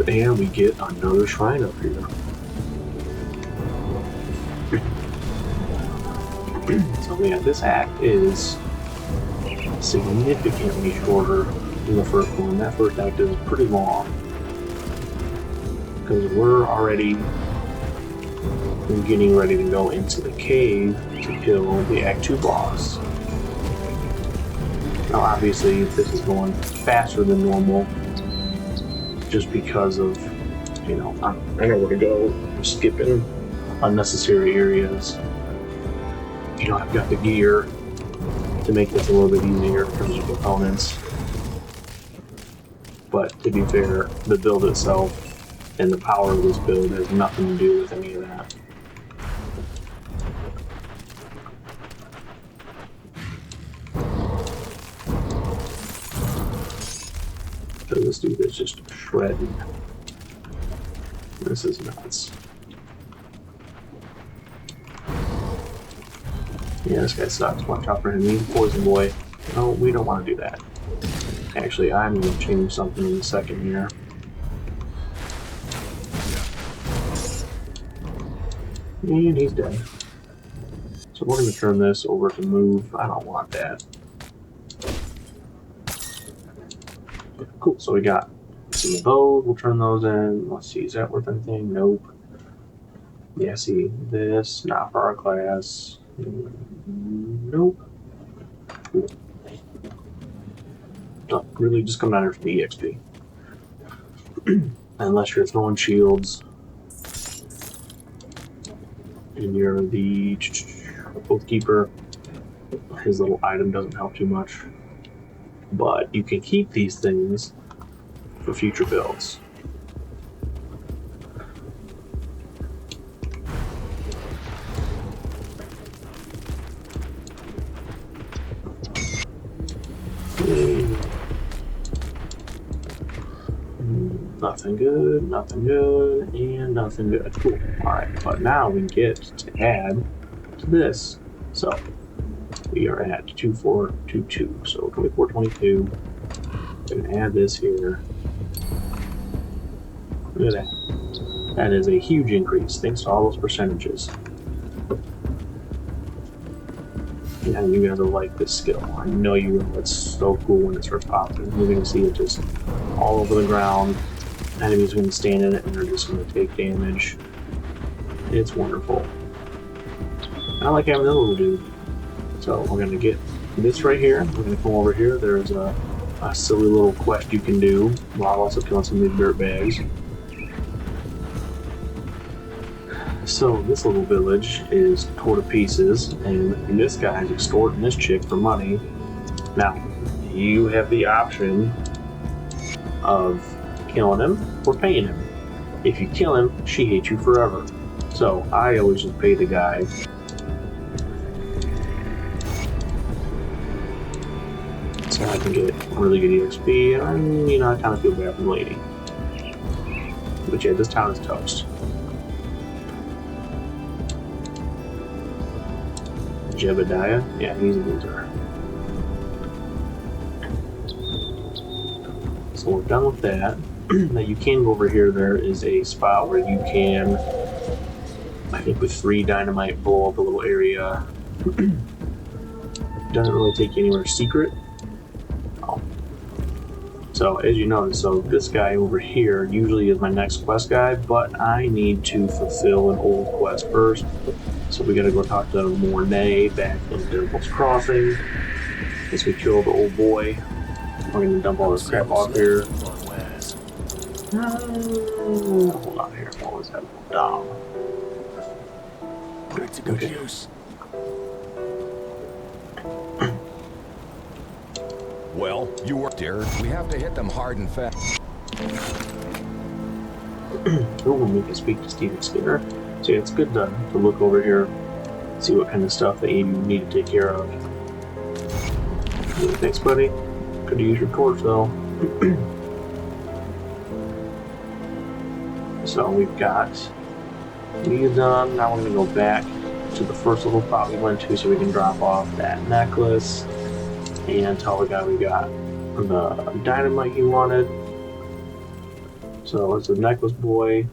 And we get another shrine up here. So, yeah, this act is significantly shorter than the first one. That first act is pretty long. Because we're already getting ready to go into the cave to kill the Act 2 boss. Now obviously this is going faster than normal just because of, you know, I know where to go. I'm skipping unnecessary areas. You know, I've got the gear to make this a little bit easier in terms of components. But to be fair, the build itself and the power of this build has nothing to do with any of that. This dude is just shredding. This is nuts. Yeah, this guy sucks. Watch out for him. He's a poison boy. No, we don't want to do that. Actually, I'm going to change something in a second here. And he's dead. So we're going to turn this over to move. I don't want that. Cool, so we got some of those. We'll turn those in. Let's see, is that worth anything? Nope. Yeah, see, this, not for our class. Nope. Cool. No, really just come down here for the EXP. Unless you're throwing shields. And you're the Oathkeeper. His little item doesn't help too much. But you can keep these things for future builds. Nothing good, nothing good, and nothing good. Cool. Alright, but now we get to add to this. So we are at 2422. So 2422. I'm gonna add this here. Look at that. That is a huge increase thanks to all those percentages. And you gotta like this skill. I know you will. It's so cool when it starts popping. You're gonna see it just all over the ground. Enemies are gonna stand in it and they're just gonna take damage. It's wonderful. I like having that little dude. So we're gonna get this right here. We're gonna come over here. There's a silly little quest you can do while also killing some of these dirt bags. So this little village is tore to pieces, and this guy's extorting this chick for money. Now, you have the option of killing him or paying him. If you kill him, she hates you forever. So I always just pay the guy. So I can get really good EXP, and I kind of feel bad for the lady. But yeah, this town is toast. Jebediah? Yeah, he's a loser. So we're done with that. Now you can go over here. There is a spot where you can, I think with 3 dynamite, blow up a little area. Doesn't really take you anywhere secret. Oh. So as you notice, so this guy over here usually is my next quest guy, but I need to fulfill an old quest first. So we gotta go talk to Mornay back in Devil's Crossing. As we kill the old boy. We're gonna dump all this crap off here. Hold on here. What was that? Put to good use. Well, you worked here. We have to hit them hard and fast. Oh, we can speak to Steven Skinner. So yeah, it's good to look over here, see what kind of stuff that you need to take care of. Thanks, buddy. Could use your torch though. So we've got these done. Now we're gonna go back to the first little spot we went to so we can drop off that necklace and tell the guy we got the dynamite he wanted. So it's a necklace boy.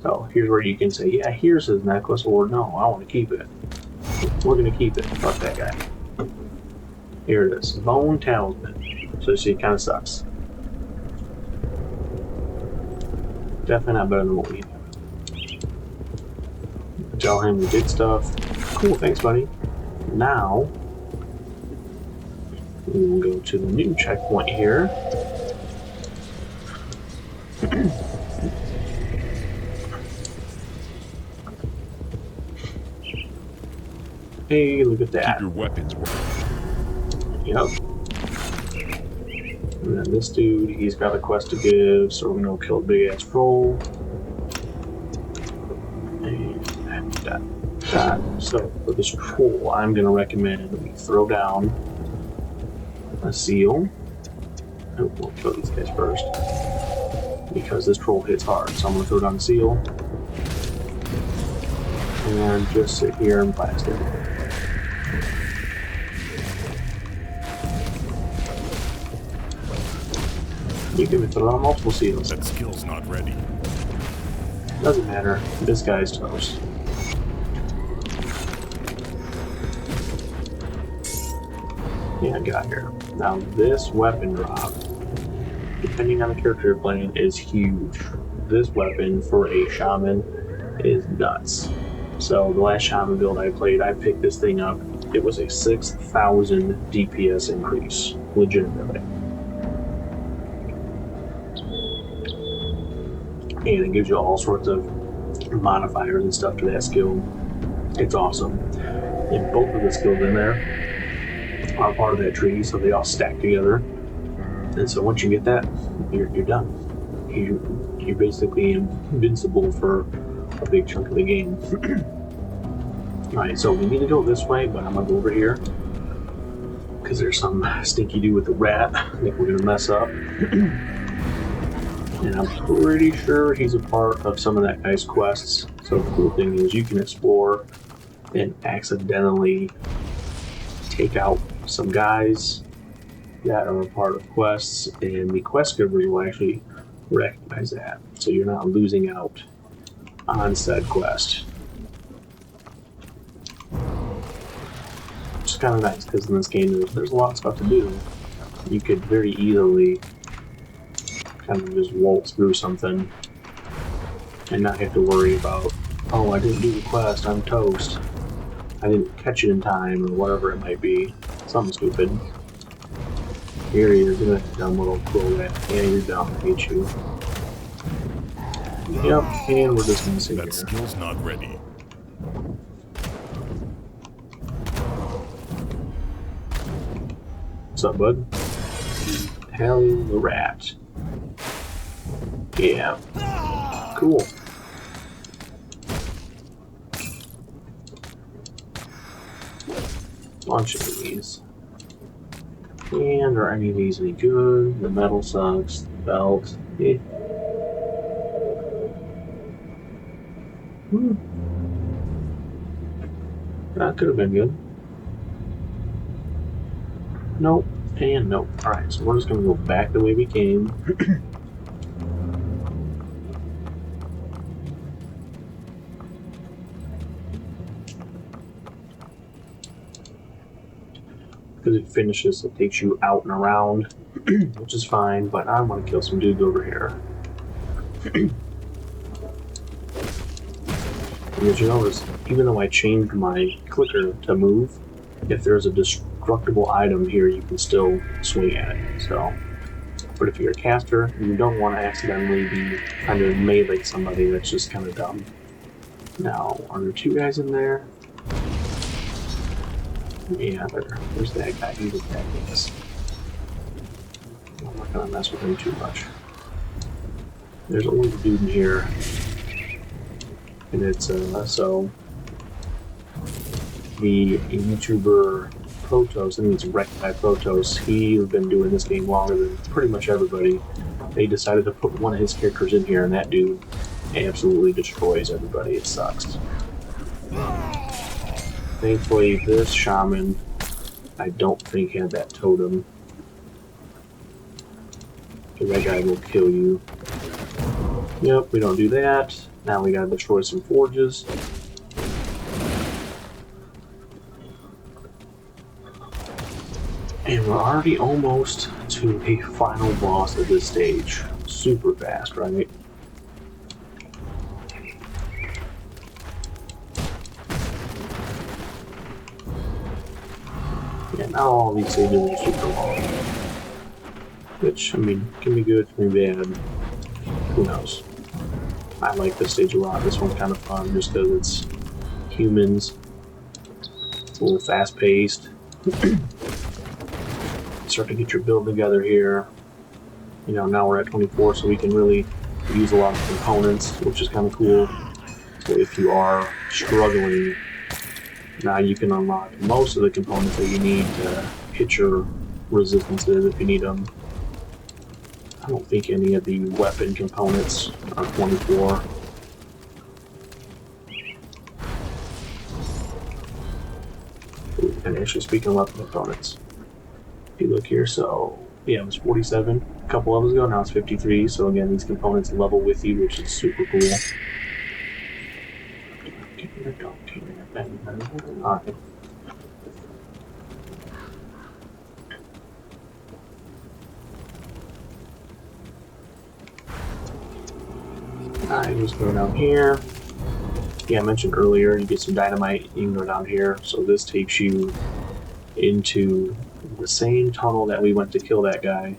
So here's where you can say, yeah, here's his necklace, or no, I want to keep it. We're going to keep it. Fuck that guy. Here it is. Bone Talisman. So you see, it kind of sucks. Definitely not better than what we have. Tell him we did stuff. Cool, thanks, buddy. Now, we will go to the new checkpoint here. Hey, look at that. Keep your weapons working. Yep. And then this dude, he's got a quest to give, so we're gonna go kill a big ass troll. And that. So for this troll, I'm gonna recommend we throw down a seal. Oh, we'll kill these guys first. Because this troll hits hard. So I'm going to throw down the seal. And just sit here and blast it. You can throw down multiple seals. That skill's not ready. Doesn't matter. This guy's toast. Yeah, I got here. Now this weapon drop, depending on the character you're playing, is huge. This weapon for a shaman is nuts. So the last shaman build I played, I picked this thing up. It was a 6,000 DPS increase, legitimately. And it gives you all sorts of modifiers and stuff to that skill. It's awesome. And both of the skills in there are part of that tree, so they all stack together. And so once you get that, you're done. You're basically invincible for a big chunk of the game. Alright, so we need to go this way, but I'm gonna go over here because there's some stinky dude with the rat. I think we're gonna mess up. And I'm pretty sure he's a part of some of that guy's quests. So the cool thing is you can explore and accidentally take out some guys that are a part of quests, and the quest giver will actually recognize that. So you're not losing out on said quest. Which is kind of nice, because in this game there's a lot of stuff to do. You could very easily kind of just waltz through something and not have to worry about, oh, I didn't do the quest, I'm toast. I didn't catch it in time, or whatever it might be. Something stupid. Here he is, a dumb little crow rat. Yeah, you're dumb, I hate you. Yep, and we're just gonna sit here. That skill's not ready. What's up, bud? Hell, the rat. Yeah. Cool. Bunch of these. And are any of these any good? The metal sucks. The belt. Eh. That could have been good. Nope. And nope. Alright, so we're just gonna go back the way we came. Because it finishes, it takes you out and around, which is fine, but I want to kill some dudes over here. Because you notice, even though I changed my clicker to move, if there's a destructible item here, you can still swing at it. So, but if you're a caster, you don't want to accidentally be kind of melee somebody. That's just kind of dumb. Now, are there two guys in there? Yeah, there's that guy. He's attacking us. I'm not gonna mess with him too much. There's only a dude in here. And it's, so... The YouTuber Protos, I think it's Recti Protos, he's been doing this game longer than pretty much everybody. They decided to put one of his characters in here, and that dude absolutely destroys everybody. It sucks. Thankfully, this shaman, I don't think had that totem. Because that guy will kill you. Yep, we don't do that. Now we gotta destroy some forges. And we're already almost to a final boss at this stage. Super fast, right? Yeah, now all these stages are super long. Which, I mean, can be good, can be bad. Who knows? I like this stage a lot. This one's kind of fun just because it's humans. It's a little fast paced. Start to get your build together here. You know, now we're at 24, so we can really use a lot of components, which is kind of cool. So if you are struggling, now you can unlock most of the components that you need to hit your resistances if you need them. I don't think any of the weapon components are 24. Ooh, and actually, speaking of weapon components, if you look here, so yeah, it was 47 a couple levels ago, now it's 53. So again, these components level with you, which is super cool. Alright. Alright, just go down here. Yeah, I mentioned earlier, you get some dynamite, you can go down here. So this takes you into the same tunnel that we went to kill that guy.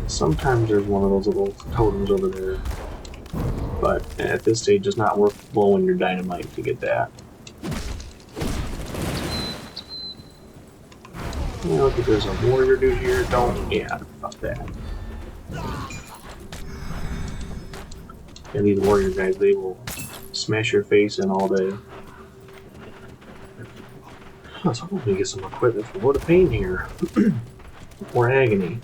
Sometimes there's one of those little totems over there. But at this stage, it's not worth blowing your dynamite to get that. You know, if there's a warrior dude here, don't. Yeah, fuck that. And these warrior guys, they will smash your face in all day. I was hoping to get some equipment for Wood of Pain here. Or Agony.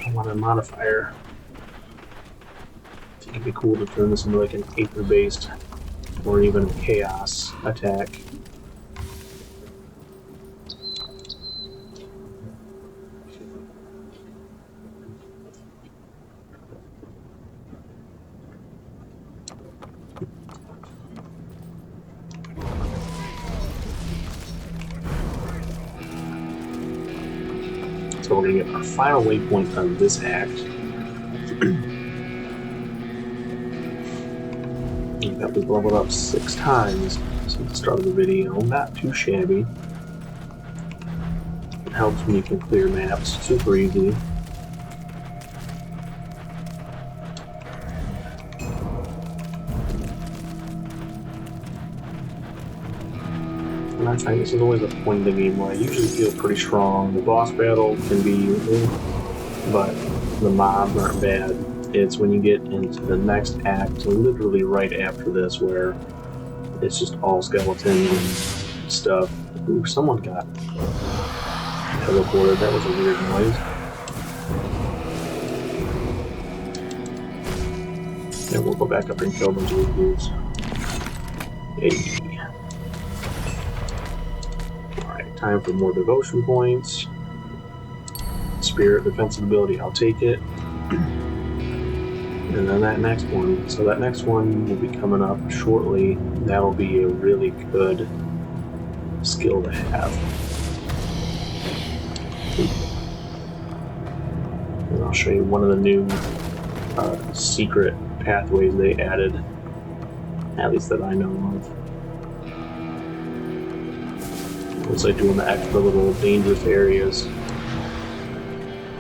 I want a modifier. I think it'd be cool to turn this into like an Aether-based or even a Chaos attack. So we're going to get our final waypoint on this act. That was leveled up 6 times since the start of the video. Not too shabby. It helps when you can clear maps super easy. And I find this is always a point in the game where I usually feel pretty strong. The boss battle can be, but the mobs aren't bad. It's when you get into the next act, literally right after this, where it's just all skeletons and stuff. Ooh, someone got teleported. That was a weird noise. And we'll go back up and kill those dudes. Hey. Alright, time for more devotion points. Spirit defensive ability, I'll take it. And then that next one. So that next one will be coming up shortly. That'll be a really good skill to have. And I'll show you one of the new secret pathways they added, at least that I know of. It's like doing the extra little dangerous areas.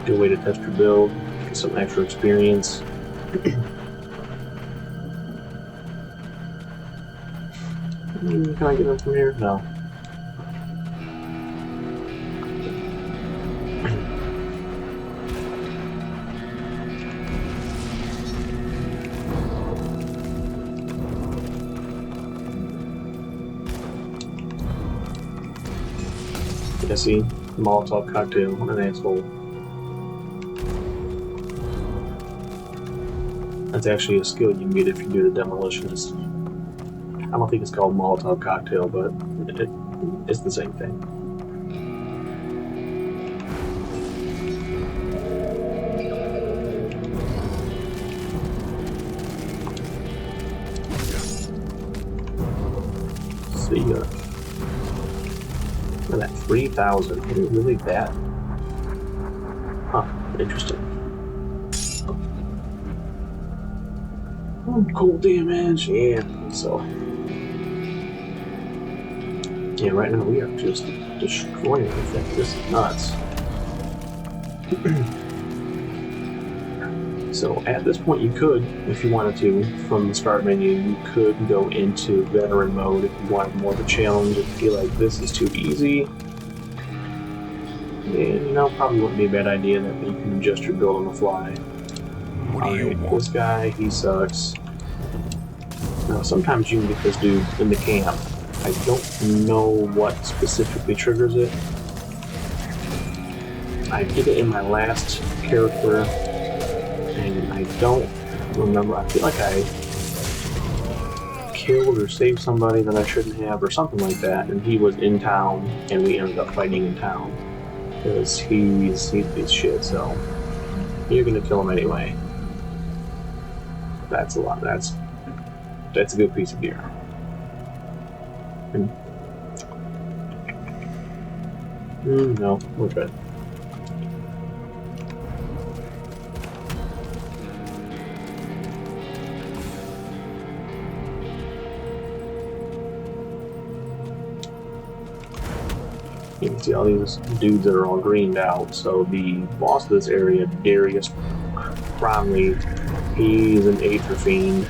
Good way to test your build, get some extra experience. Can I get them from here? No. Yeah, see? Molotov cocktail, what an asshole. That's actually a skill you can get if you do the demolitionist. I don't think it's called Molotov cocktail, but it's the same thing. See ya. Look at that, 3,000. Is it really that? Huh, interesting. Cold damage, yeah, so. Yeah, right now we are just destroying everything. This is nuts. So at this point you could, if you wanted to, from the start menu, you could go into veteran mode if you wanted more of a challenge and feel like this is too easy. And you know, probably wouldn't be a bad idea that you can adjust your build on the fly. Alright, this guy, he sucks. Now sometimes you can get this dude in the camp. I don't know what specifically triggers it. I did it in my last character don't remember. I feel like I killed or saved somebody that I shouldn't have, or something like that, and he was in town, and we ended up fighting in town because he's a piece of shit. So you're gonna kill him anyway. That's a lot. That's a good piece of gear. No, we're good. You can see all these dudes that are all greened out. So the boss of this area, Darius Cromley, he's an Aether Fiend.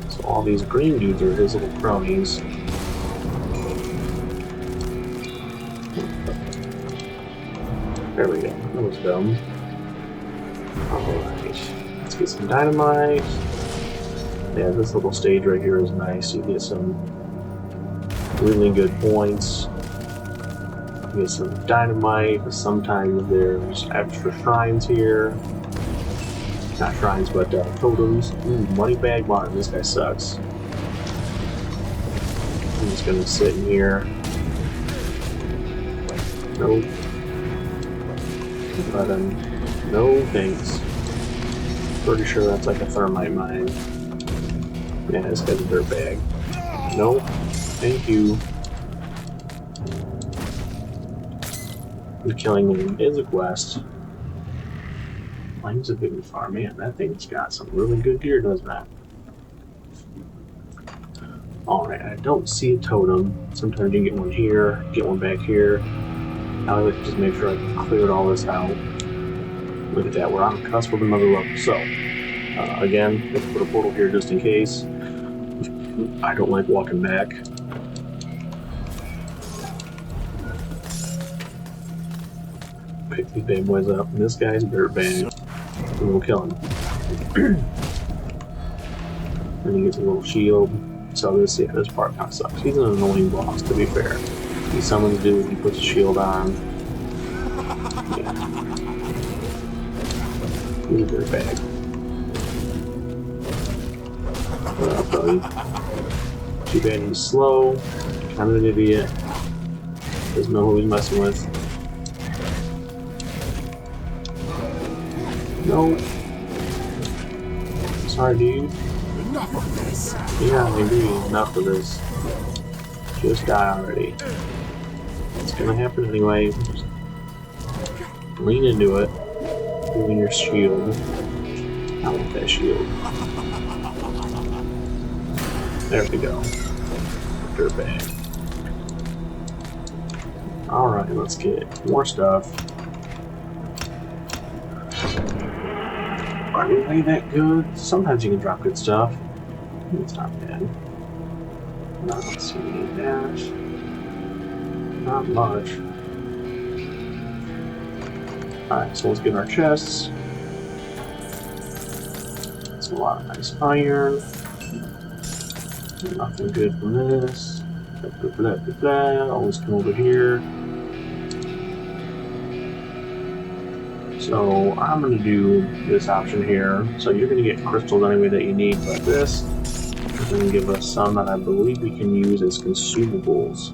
So all these green dudes are his little cronies. There we go. That was dumb. Alright. Let's get some dynamite. Yeah, this little stage right here is nice. You get some really good points. You get some dynamite. Sometimes there's extra shrines here. Not shrines, but totems. Moneybag Martin. This guy sucks. I'm just gonna sit in here. Nope. But no thanks. Pretty sure that's like a thermite mine. Yeah, this guy's a dirtbag. Nope. Thank you. And killing him is a quest. Flames of Vignifar. Man, that thing's got some really good gear, doesn't it? Alright, I don't see a totem. Sometimes you get one here, get one back here. Now I like to just make sure I've cleared all this out. Look at that, we're on the cusp of another level. So, again, let's put a portal here just in case. I don't like walking back. Pick these bad boys up. And this guy's a dirtbag. And we'll kill him. And he gets a little shield. So this part kind of sucks. He's an annoying boss, to be fair. He summons dude, he puts a shield on. Yeah. He's a dirtbag. What up, buddy? Too bad he's slow. Kind of an idiot. Doesn't know who he's messing with. No. Sorry, dude. Enough of this. Yeah, I agree. Enough of this. Just die already. It's gonna happen anyway. Just lean into it. Using your shield. I want that shield. There we go. Dirtbag. Alright, let's get more stuff. Are we really that good? Sometimes you can drop good stuff. It's not bad. Not see that. Not much. Alright, so let's get our chests. That's a lot of nice iron. Nothing good from this. Always come over here. So I'm going to do this option here. So you're going to get crystals anyway that you need, but this is going to give us some that I believe we can use as consumables.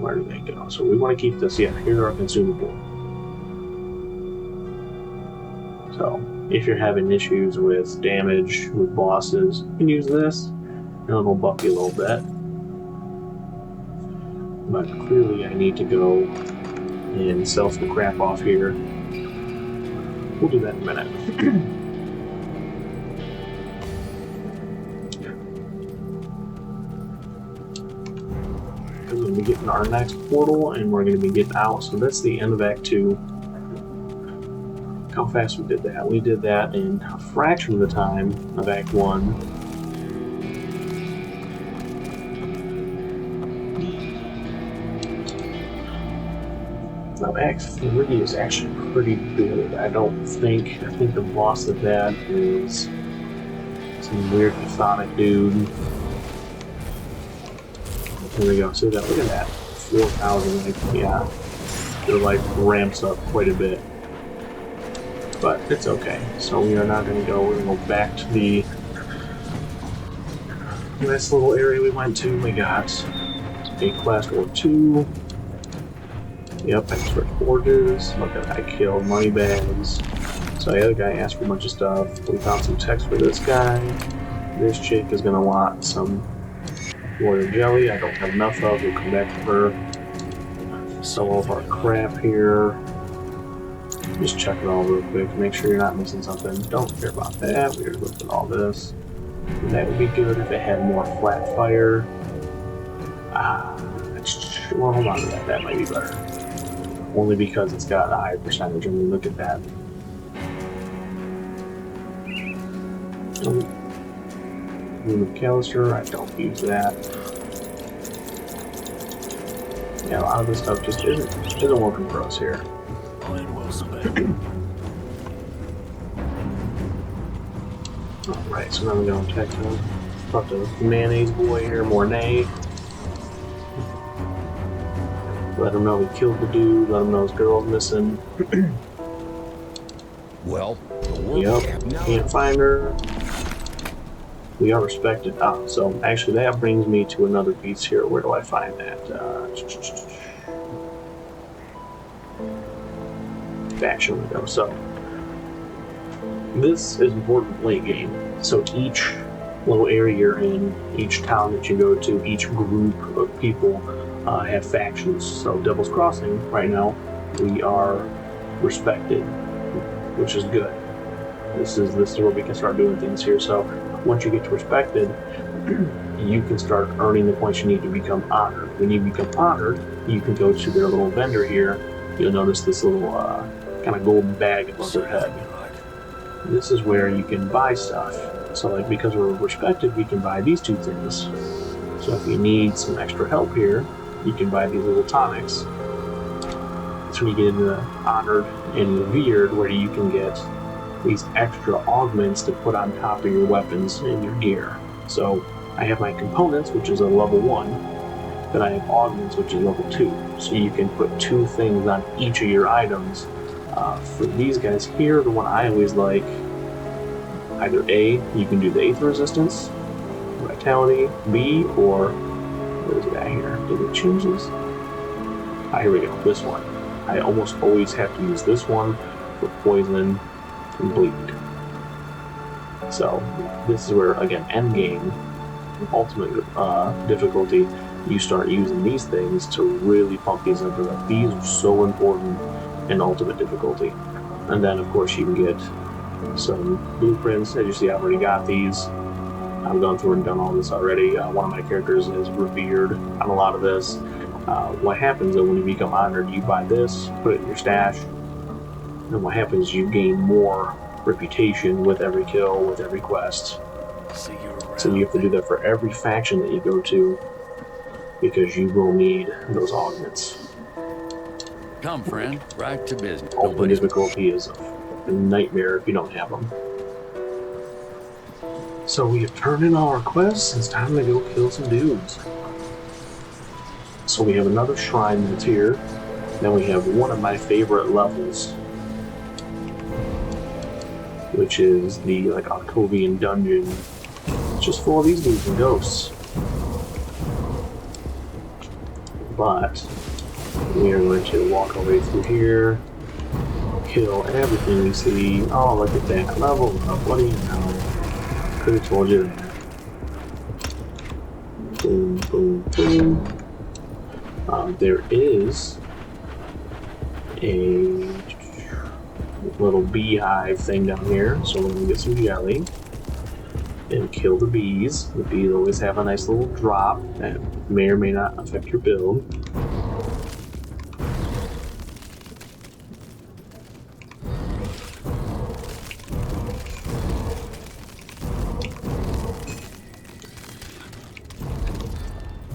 Where do they go? So we want to keep this. Yeah, here are consumables. So if you're having issues with damage with bosses, you can use this, and it'll buff you a little bit. But clearly I need to go and sell some crap off here. We'll do that in a minute. Because we're going to be getting our next portal, and we're going to be getting out. So that's the end of Act 2. How fast we did that. We did that in a fraction of the time of Act 1. Now, Act 3 is actually pretty good. I think the boss of that is some weird chthonic dude. There we go. See that? Look at that. 4,000. Like, yeah. It like ramps up quite a bit. But it's okay. So we are not going to go. We're going to go back to the nice little area we went to. We got a class War 2. Yep, I switched forges. Look at that. I killed money bags. So the other guy asked for a bunch of stuff. We found some text for this guy. This chick is going to want some royal jelly. I don't have enough of. We'll come back to her. Sell all of our crap here. Just check it all real quick. Make sure you're not missing something. Don't care about that. We're looking at all this. That would be good if it had more flat fire. Well, hold on to that. That might be better. Only because it's got a high percentage. I mean, look at that. Room of Calister, I don't use that. Yeah, a lot of this stuff just isn't working for us here. Alright, so now we're going to talk to Mayonnaise Boy here, Mornay. Let him know we killed the dude, let him know his girl's missing. Well, Yep, can't find her. We are respected. So actually that brings me to another piece here. Where do I find that? Faction window. So this is important late game. So each little area you're in, each town that you go to, each group of people have factions. So Devil's Crossing right now, we are respected, which is good. This is where we can start doing things here. So once you get to respected, you can start earning the points you need to become honored. When you become honored, you can go to their little vendor here. You'll notice this little kind of golden bag above their head. This is where you can buy stuff. So like because we're respected, we can buy these two things. So if you need some extra help here, you can buy these little tonics. That's when you get into the honored and revered, where you can get these extra augments to put on top of your weapons and your gear. So I have my components, which is a level 1, then I have augments, which is level 2. So you can put 2 things on each of your items. For these guys here, the one I always like, either A, you can do the 8th resistance, vitality, B, or where's it at here? Did it change this? Here we go, this one. I almost always have to use this one for poison and bleed. So this is where, again, end game, ultimate difficulty, you start using these things to really pump these up. These are so important in ultimate difficulty. And then of course you can get some blueprints. As you see, I've already got these. I've gone through and done all this already. One of my characters is revered on a lot of this. What happens though, when you become honored, you buy this, put it in your stash, and what happens is you gain more reputation with every kill, with every quest. So you have to do that for every faction that you go to, because you will need those augments. Come, friend, right to business. Ultimate difficulty is a nightmare if you don't have them. So we have turned in all our quests. It's time to go kill some dudes. So we have another shrine that's here. Then we have one of my favorite levels, which is the like Alcovian dungeon. It's just full of these dudes and ghosts. But we are going to walk our way through here, kill everything we see. Oh, look at that. Level up. What do you know? Could have told you that. Boom, boom, boom. There is a little beehive thing down here, so we're going to get some jelly and kill the bees. The bees always have a nice little drop that may or may not affect your build.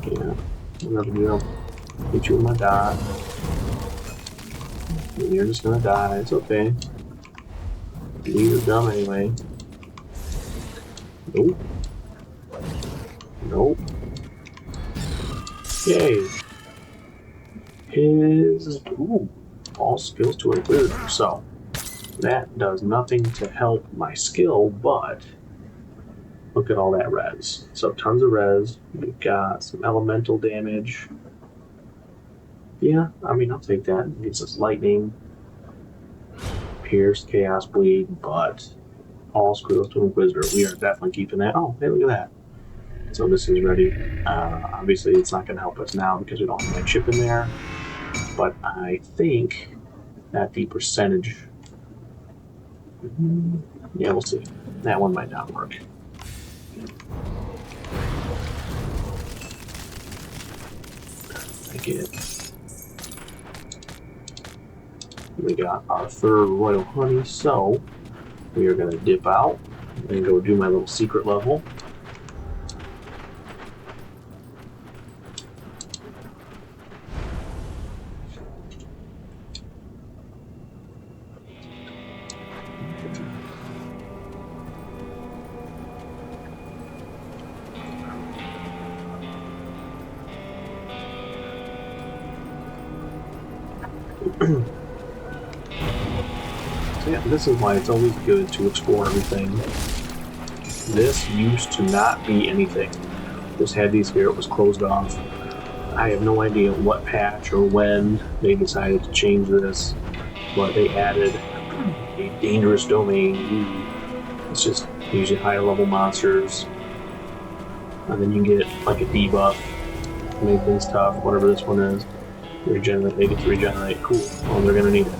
Yeah, another deal. Hit you with my dot. And you're just gonna die, it's okay. You're dumb anyway. Nope. Nope. Yay. His all skills to Inquisitor. So that does nothing to help my skill, but look at all that res. So tons of res. We've got some elemental damage. Yeah, I mean, I'll take that. It gives us lightning, pierce, chaos bleed, but all skills to Inquisitor. We are definitely keeping that. Oh, hey, look at that. So this is ready. Obviously, it's not going to help us now because we don't have that chip in there. But I think that the percentage... Yeah, we'll see. That one might not work. I get it. We got our third royal honey, so we are going to dip out and go do my little secret level. So yeah, this is why it's always good to explore everything. This used to not be anything. This had these here, it was closed off. I have no idea what patch or when they decided to change this, but they added a dangerous domain. It's just usually higher level monsters. And then you get like a debuff, make things tough, whatever this one is. Regenerate, they get to regenerate. Cool. Well, they're gonna need it.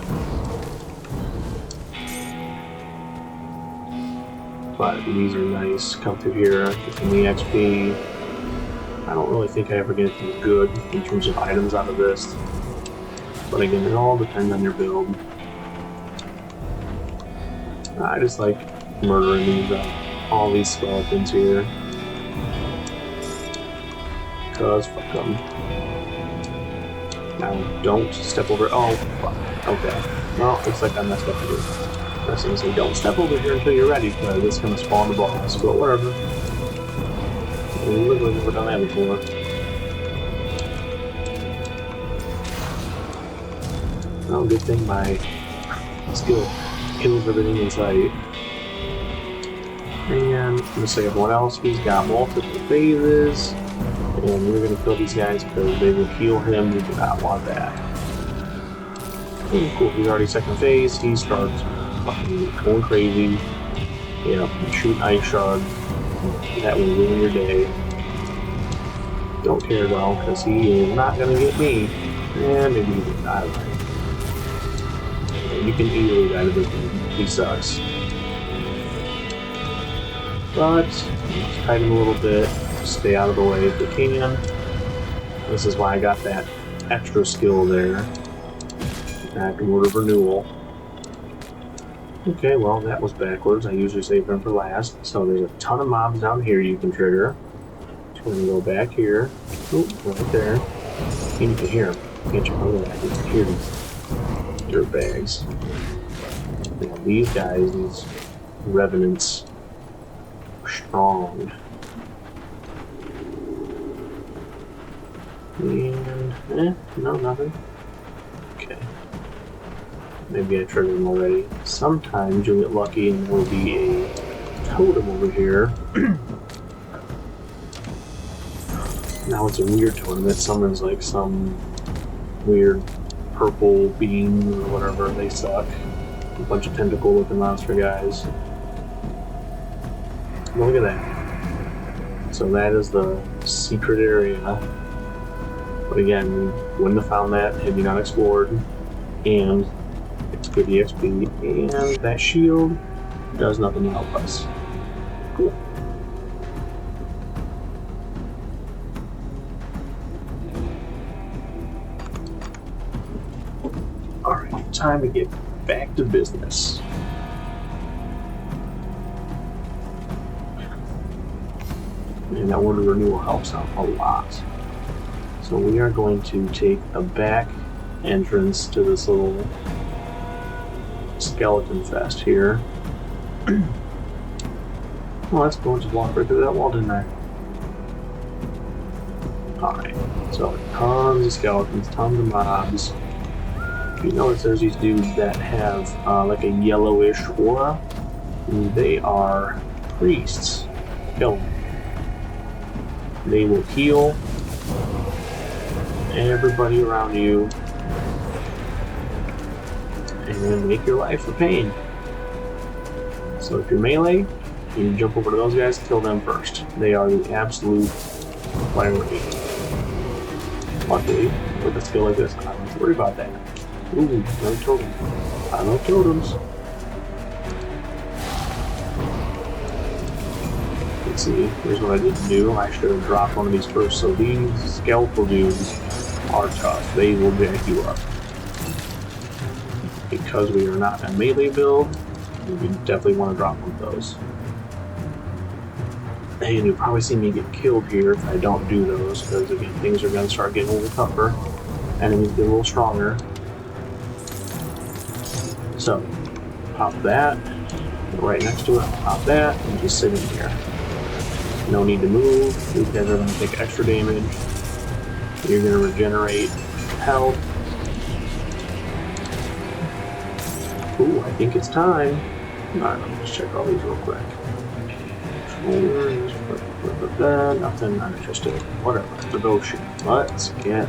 But these are nice. Come through here, get some the XP. I don't really think I ever get anything good in terms of items out of this. But again, it all depends on your build. I just like murdering these all these skeletons here. Cause fuck them. Now don't step over. Oh, fuck. Okay. Well, looks like I messed up here. I was gonna say don't step over here until you're ready, because it's gonna spawn the boss. But whatever. We've literally never done that before. Oh, good thing my skill kills everything in sight. And just like everyone else, he's got multiple phases. And we're gonna kill these guys because they will heal him. We do not want that. Cool, he's already second phase. He starts fucking going crazy. Yeah, shoot ice shard. That will ruin your day. Don't care though, because he is not gonna get me. And maybe he didn't. I don't know. You can easily die to this one. He sucks. But let's hide him a little bit. Stay out of the way if we can. This is why I got that extra skill there. Back in Word of Renewal. Okay, well that was backwards. I usually save them for last. So there's a ton of mobs down here you can trigger. So we're gonna go back here. Oh, right there. And you can hear them. Can't you know that? You can hear them. Dirt bags. Now these guys, these revenants, are strong. And, no, nothing. Okay. Maybe I triggered them already. Sometimes you'll get lucky and there will be a totem over here. Now it's a weird totem that summons like some weird purple being or whatever. They suck. A bunch of tentacle looking monster guys. Look at that. So that is the secret area. But again, we wouldn't have found that had you not explored. And it's good EXP. And that shield does nothing to help us. Cool. Alright, time to get back to business. And that Word of Renewal helps out a lot. So we are going to take the back entrance to this little skeleton fest here. Well, that's cool. Just walk right through that wall, didn't I? Alright. So tons of skeletons, tons of mobs. You notice there's these dudes that have like a yellowish aura. They are priests. Kill them. They will heal everybody around you and make your life a pain. So if you're melee, you jump over to those guys, kill them first. They are the absolute priority. Luckily, with a skill like this, I don't have to worry about that. Ooh, no totem. I love totems. Let's see, here's what I didn't do. I should have dropped one of these first. So these skeletal dudes are tough. They will jack you up. Because we are not a melee build, you definitely want to drop one of those. And you'll probably see me get killed here if I don't do those, because again, things are going to start getting a little tougher. Enemies get a little stronger. So, pop that, right next to it, pop that, and just sit in here. No need to move. These guys are going to take extra damage. You're going to regenerate health. Ooh, I think it's time. Alright, let me just check all these real quick. Nothing, not interested. Whatever. Devotion. Let's get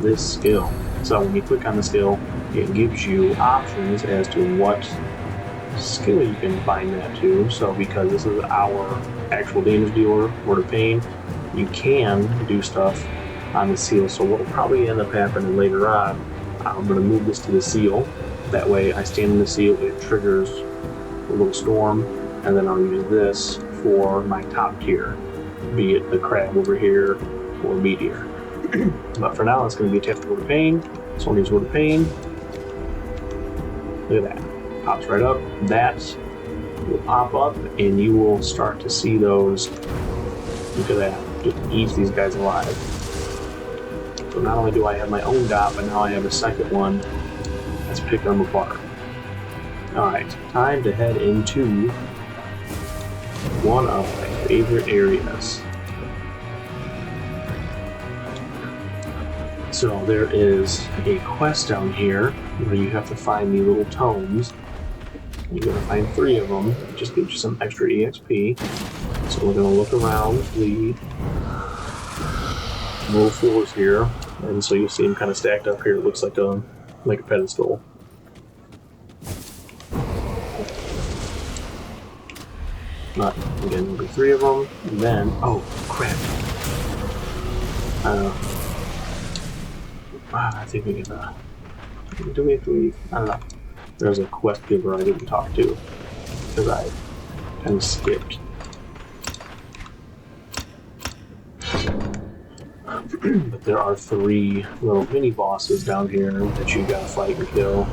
this skill. So when you click on the skill, it gives you options as to what skill you can bind that to. So because this is our actual damage dealer, Word of Pain, you can do stuff on the seal. So what will probably end up happening later on, I'm going to move this to the seal. That way I stand in the seal, it triggers a little storm, and then I'll use this for my top tier, be it the crab over here or meteor. But for now, it's going to be attached to Word of Pain. So I'll use Word of Pain. Look at that. Pops right up. That will pop up, and you will start to see those. Look at that. Just eat these guys alive. So not only do I have my own dot, but now I have a second one. Let's pick them apart. Alright, time to head into one of my favorite areas. So there is a quest down here where you have to find the little tomes. You're going to find 3 of them. It just gives you some extra EXP. So we're going to look around the little floors here. And so you'll see them kind of stacked up here. It looks like a pedestal. But again, there'll be 3 of them. And then, oh crap! I think we can. Do we have to leave? I don't know. There's a quest giver I didn't talk to because I kind of skipped. But there are 3 little mini bosses down here that you gotta fight and kill.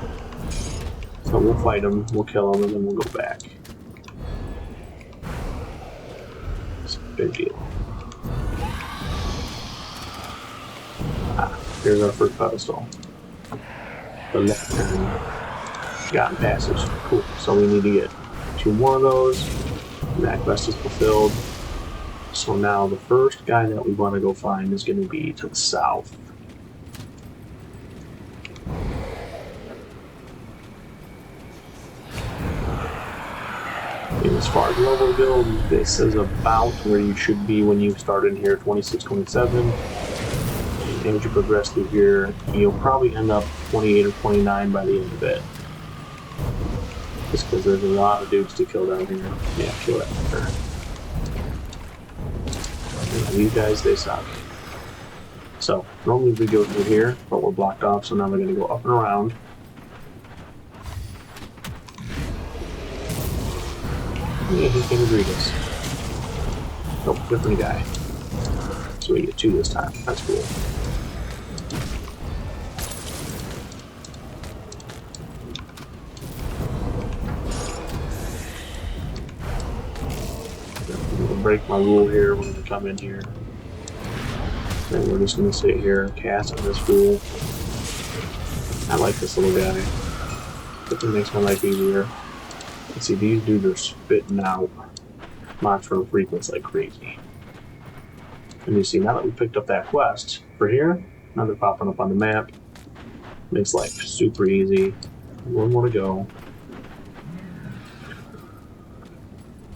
So we'll fight them, we'll kill them, and then we'll go back. It's a big deal. Here's our first pedestal. The left turn. Gotten passage. Cool. So we need to get 2 more of those. That quest is fulfilled. So now the first guy that we want to go find is going to be to the south. And as far as level build, this is about where you should be when you start in here, 26, 27. And as you progress through here, you'll probably end up 28 or 29 by the end of it. Just because there's a lot of dudes to kill down here. Yeah, kill that fucker. These guys, they suck. So, normally we go through here, but we're blocked off, so now we're going to go up and around. Yeah, he came to greet us. Oh, different guy. So we get 2 this time. That's cool. Break my rule here. We're going to come in here. And we're just going to sit here and cast on this fool. I like this little guy. It makes my life easier. Let's see, these dudes are spitting out monstro frequency like crazy. And you see, now that we picked up that quest for here, now they're popping up on the map. Makes life super easy. One more to go.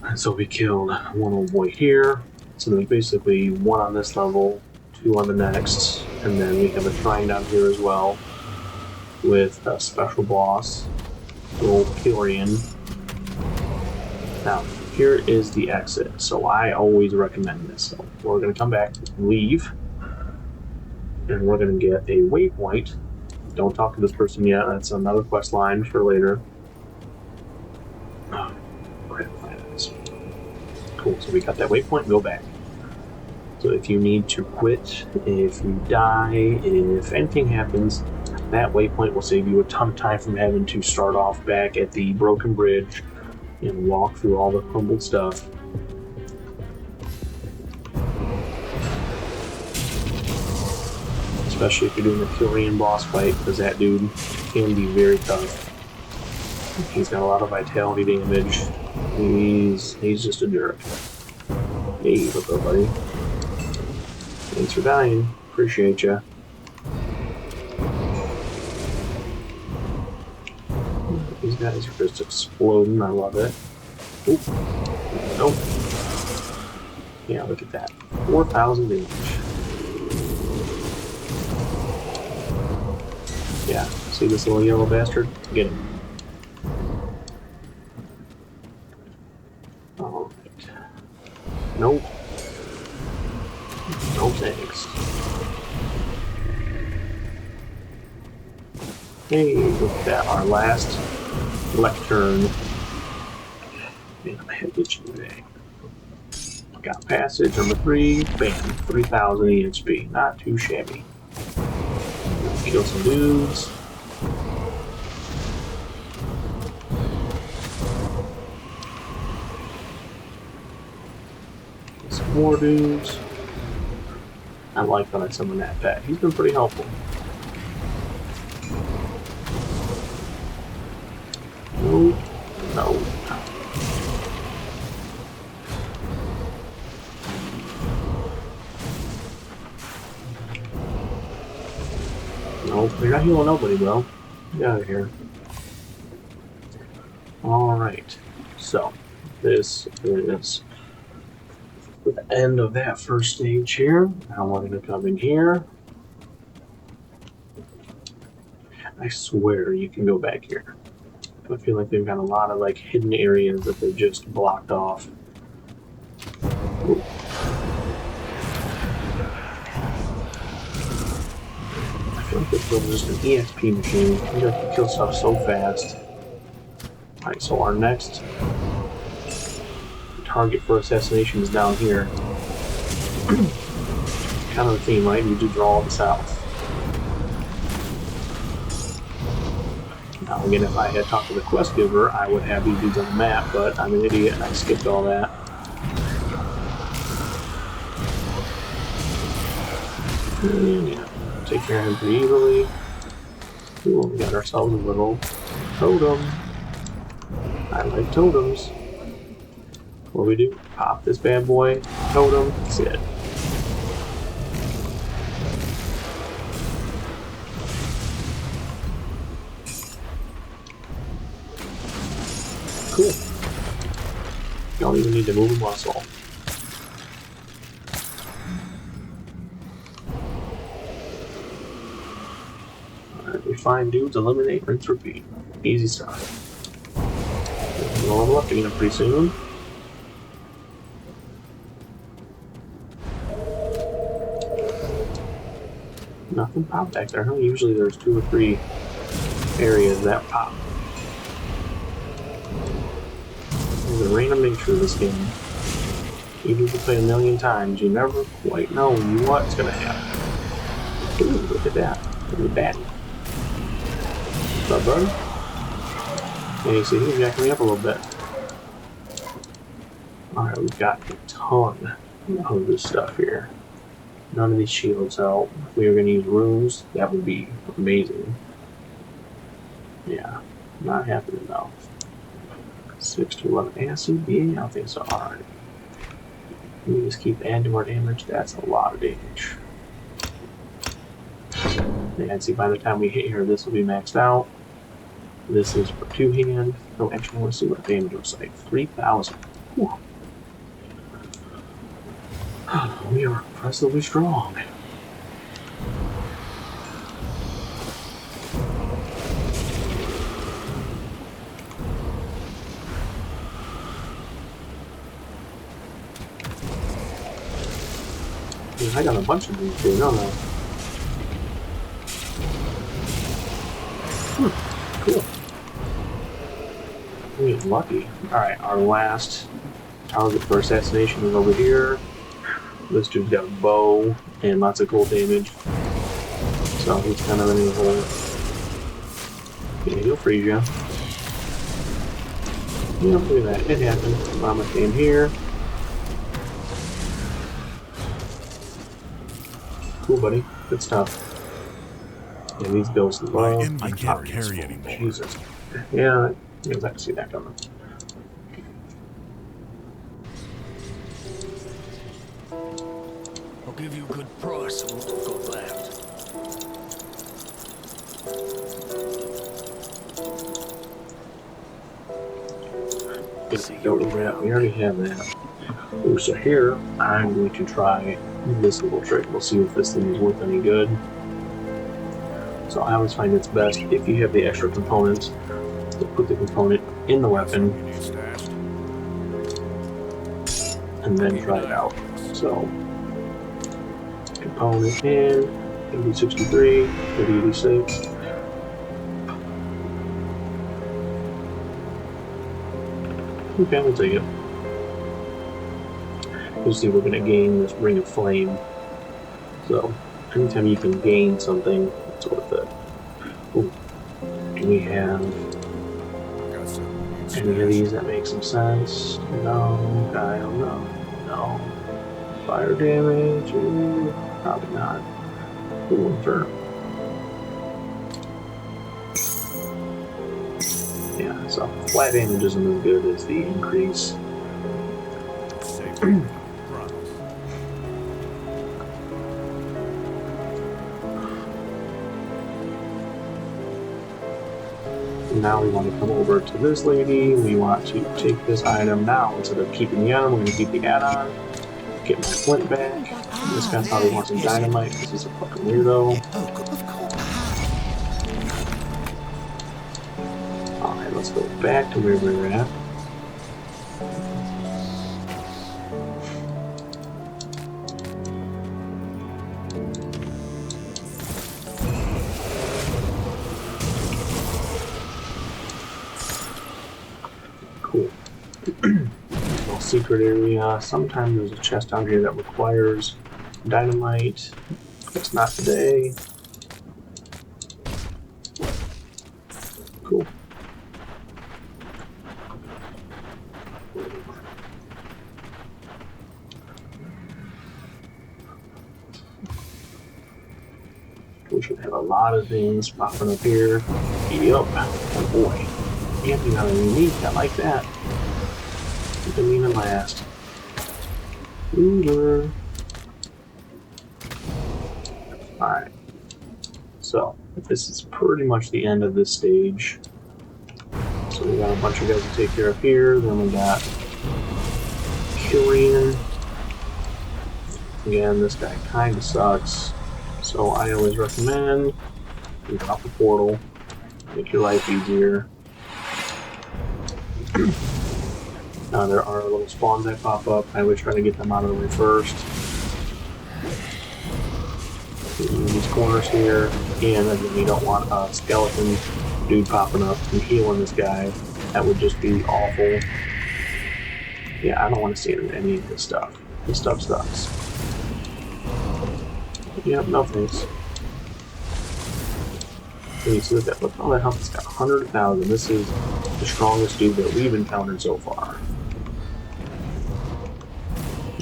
And so we killed one old boy here. So there's basically one on this level, two on the next, and then we have a shrine down here as well with a special boss, the old Kyrian. Now, here is the exit, so I always recommend this. So we're going to come back, leave, and we're going to get a waypoint. Don't talk to this person yet, that's another quest line for later. Oh, crap, cool, so we got that waypoint, go back. So if you need to quit, if you die, if anything happens, that waypoint will save you a ton of time from having to start off back at the broken bridge and walk through all the crumbled stuff. Especially if you're doing a Kyrian boss fight, because that dude can be very tough. He's got a lot of vitality damage. He's just a jerk. Hey, what's up, buddy? Thanks for dying. Appreciate ya. These guys are just exploding. I love it. Oop. Nope. Yeah, look at that. 4,000 damage. Yeah, see this little yellow bastard? Get him. Alright. Nope. No thanks. Hey, look at that. Our last lectern. Man, I'm head itching today. Got passage number 3. Bam. 3,000 EXP. Not too shabby. Kill some dudes. Some more dudes. I like that I summoned that pet. He's been pretty helpful. No. No. Nope, you're not healing nobody, bro. Get out of here. Alright. So, this is the end of that first stage here. Now we're going to come in here. I swear you can go back here. I feel like they've got a lot of like hidden areas that they just blocked off. Ooh. I feel like this build is just an EXP machine. You have to kill stuff so fast. Alright, so our next target for assassination is down here. Kind of the theme, right? You do draw this out. Now again, if I had talked to the quest giver, I would have these dudes on the map, but I'm an idiot and I skipped all that. And yeah, take care of him pretty easily. Ooh, we got ourselves a little totem. I like totems. What do we do? Pop this bad boy. Totem. That's it. Cool. Don't even need to move a muscle. Alright, we find dudes, eliminate, rinse, repeat. Easy stuff. We'll level up again pretty soon. Nothing popped back there, huh? Usually there's 2 or 3 areas that pop. There's a random nature of this game. Even if you play a million times, you never quite know what's gonna happen. Ooh, look at that. Look at that. What's up, buddy? And you see, he's jacking me up a little bit. Alright, we've got a ton of this stuff here. None of these shields help. If we were going to use runes, that would be amazing. Yeah, not happening though. 6 to 11 acid? Yeah, I think so. Alright. We just keep adding more damage. That's a lot of damage. And see, by the time we hit here, this will be maxed out. This is for 2-hand. Oh, actually, I want to see what damage looks like. 3,000. We are impressively strong. I got a bunch of these too, don't I? Cool. We get lucky. Alright, our last target for assassination is over here. This dude's got a bow and lots of cold damage. So he's kind of in the hole. Yeah, he'll freeze you. Yeah, look at that. It happened. Mama came here. Cool, buddy. Good stuff. Yeah, these ghosts as well. My envy can't carry anymore. Jesus. Yeah, I can see that coming. I'll give you a good price on what I've got left. We already have that. Ooh, so here, I'm going to try this little trick. We'll see if this thing is worth any good. So I always find it's best if you have the extra components to put the component in the weapon and then try it out. So, component in, 8063, 8086. Okay, we'll take it. You'll see we're going to gain this Ring of Flame. So, anytime you can gain something, it's worth it. Ooh. Do we have any of these that make some sense? No, I don't know. No. Fire damage? Ooh, probably not. Ooh, Inferno. Yeah, so flat damage isn't as good as the increase. Now we want to come over to this lady. We want to take this item now. Instead of keeping the item, we're going to keep the add-on. Get my flint back. This guy probably wants some dynamite because he's a fucking weirdo. Alright, let's go back to where we were at. Cool. Little secret area. Sometimes there's a chest down here that requires dynamite. It's not today. Cool. We should have a lot of things popping up here. Yup. Oh boy. Anthony got a unique. I like that. It didn't even last. Ruler. Alright. So, this is pretty much the end of this stage. So we got a bunch of guys to take care of here. Then we got Killian. Again, this guy kind of sucks. So I always recommend you drop the portal. Make your life easier. Now there are little spawns that pop up. I always try to get them out of the way first. These corners here, and then you don't want a skeleton dude popping up and healing this guy. That would just be awful. Yeah, I don't want to see any of this stuff. This stuff sucks. Yep, no thanks. Okay, so look at all that health. It's got 100,000. This is the strongest dude that we've encountered so far.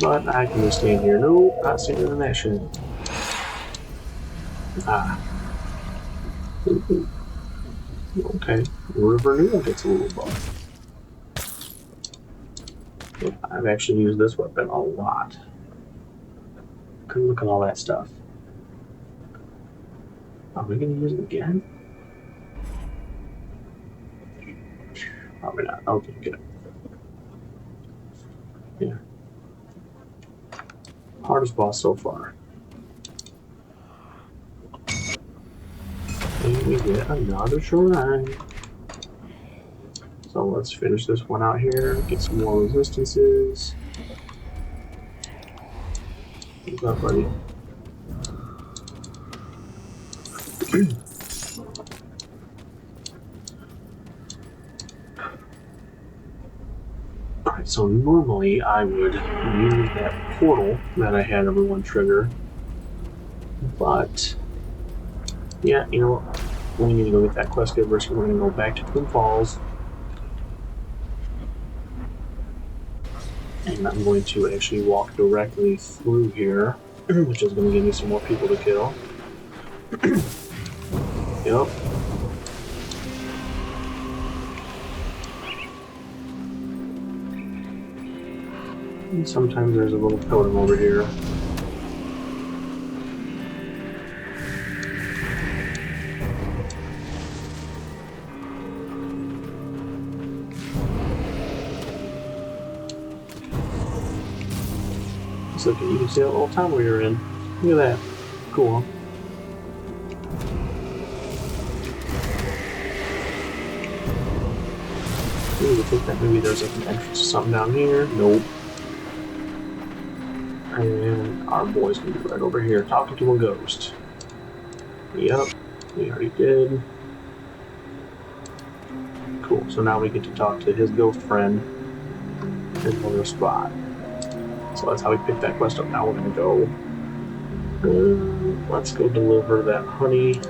But I can just stand here. No, not standing in that shit. Ah. Ooh. Okay. River Newell gets a little buff. Yeah, I've actually used this weapon a lot. Look at all that stuff. Are we gonna use it again? Probably not. Okay, good. Yeah. Hardest boss so far. And we get another shrine. So let's finish this one out here, get some more resistances. What's up, buddy? Alright, so normally I would use that portal that I had everyone trigger. But, yeah, you know what? We need to go get that quest giver, so we're going to go back to Twin Falls. And I'm going to actually walk directly through here, which is going to give me some more people to kill. Yep. And sometimes there's a little totem over here. So you can see that little tunnel you're in. Look at that. Cool. Ooh, I think that maybe there's like an entrance to something down here. Nope. And our boy's gonna be right over here talking to a ghost. Yep, we already did. Cool, so now we get to talk to his ghost friend in another spot. So that's how we pick that quest up. Now we're gonna go. Let's go deliver that honey.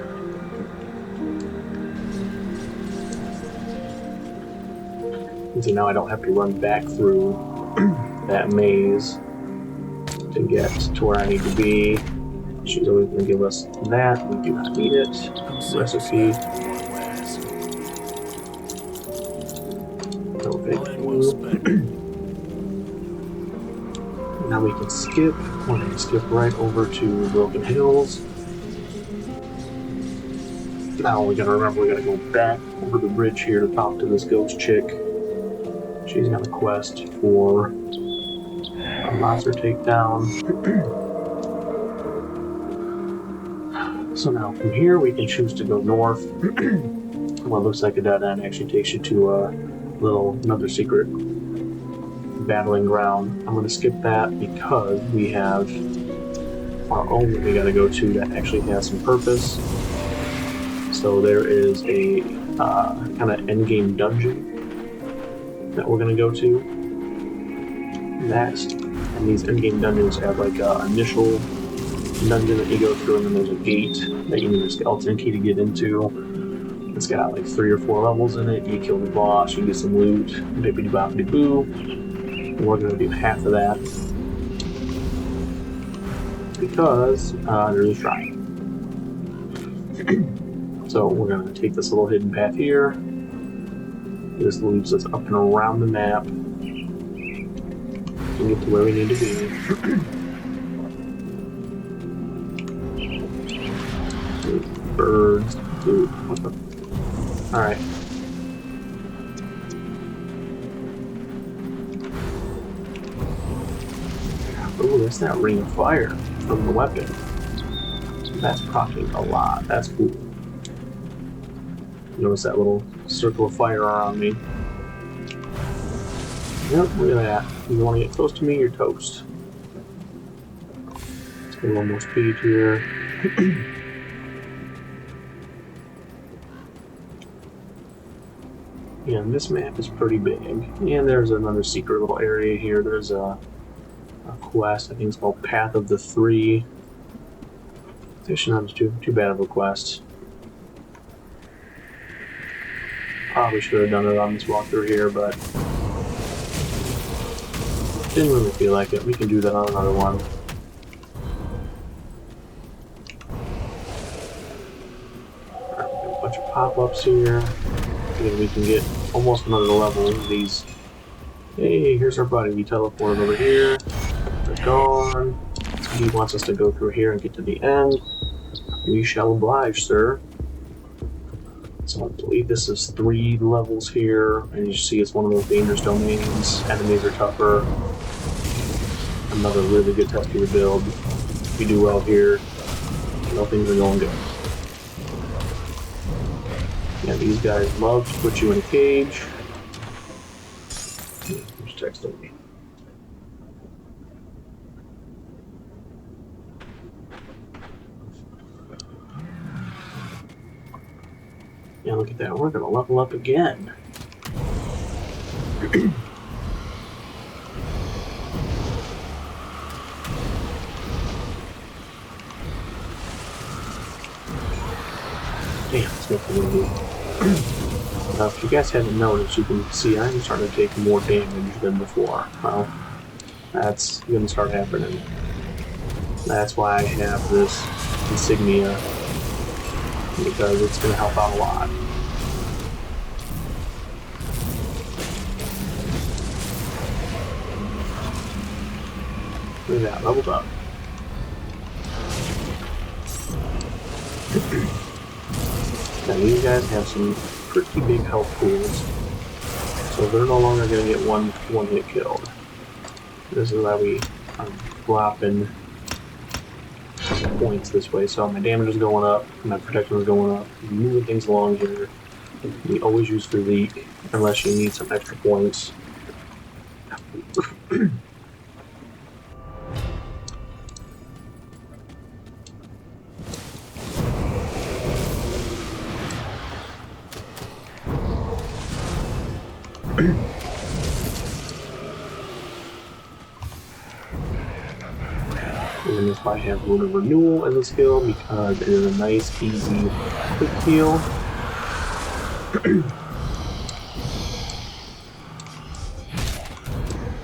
And see, now I don't have to run back through that maze to get to where I need to be. She's always going to give us that. We do not need it. Recipe. No, thank you. Now we can skip. We're going to skip right over to Broken Hills. Now we got to remember we got to go back over the bridge here to talk to this ghost chick. She's got a quest for a monster takedown. So now from here we can choose to go north. What looks like a dead end actually takes you to another secret battling ground. I'm going to skip that because we have our own that we got to go to that actually has some purpose. So there is a kind of endgame dungeon that we're going to go to next. And these endgame dungeons have like an initial dungeon that you go through, and then there's a gate that you need a skeleton key to get into. It's got like 3 or 4 levels in it. You kill the boss, you get some loot, bippity boppity boo. And we're going to do half of that because there's a shrine. So we're going to take this little hidden path here. This leads us up and around the map to get to where we need to be. Birds. Dude, what the? Alright. Ooh, that's that ring of fire from the weapon. That's proccing a lot. That's cool. Notice that little circle of fire around me. Yep, look at that. You want to get close to me, you're toast. Let's get a little more speed here. Yeah, and this map is pretty big. And there's another secret little area here. There's a quest. I think it's called Path of the Three. Actually, not too bad of a quest. Probably should have done it on this walkthrough here, but didn't really feel like it. We can do that on another one. Alright, we got a bunch of pop-ups here. And we can get almost another level of these Hey, here's our buddy. We teleported over here. They're gone. So he wants us to go through here and get to the end. We shall oblige, sir. So I believe this is 3 levels here, and you see it's one of those dangerous domains. Enemies are tougher. Another really good test for your build. If you do well here, you know things are going good. Yeah, these guys love to put you in a cage. Who's texting me? Yeah, look at that. We're gonna level up again. Damn, it's making me move. If you guys haven't noticed, you can see I'm starting to take more damage than before. Well, that's going to start happening. That's why I have this insignia, because it's going to help out a lot. Look at that, leveled up. Now these guys have some pretty big health pools, so they're no longer going to get one hit killed. This is why we are dropping points this way. So my damage is going up, my protection is going up. Moving things along here. We always use physique unless you need some extra points. And that's why I have Rune of Renewal as a skill, because it is a nice, easy, quick heal. And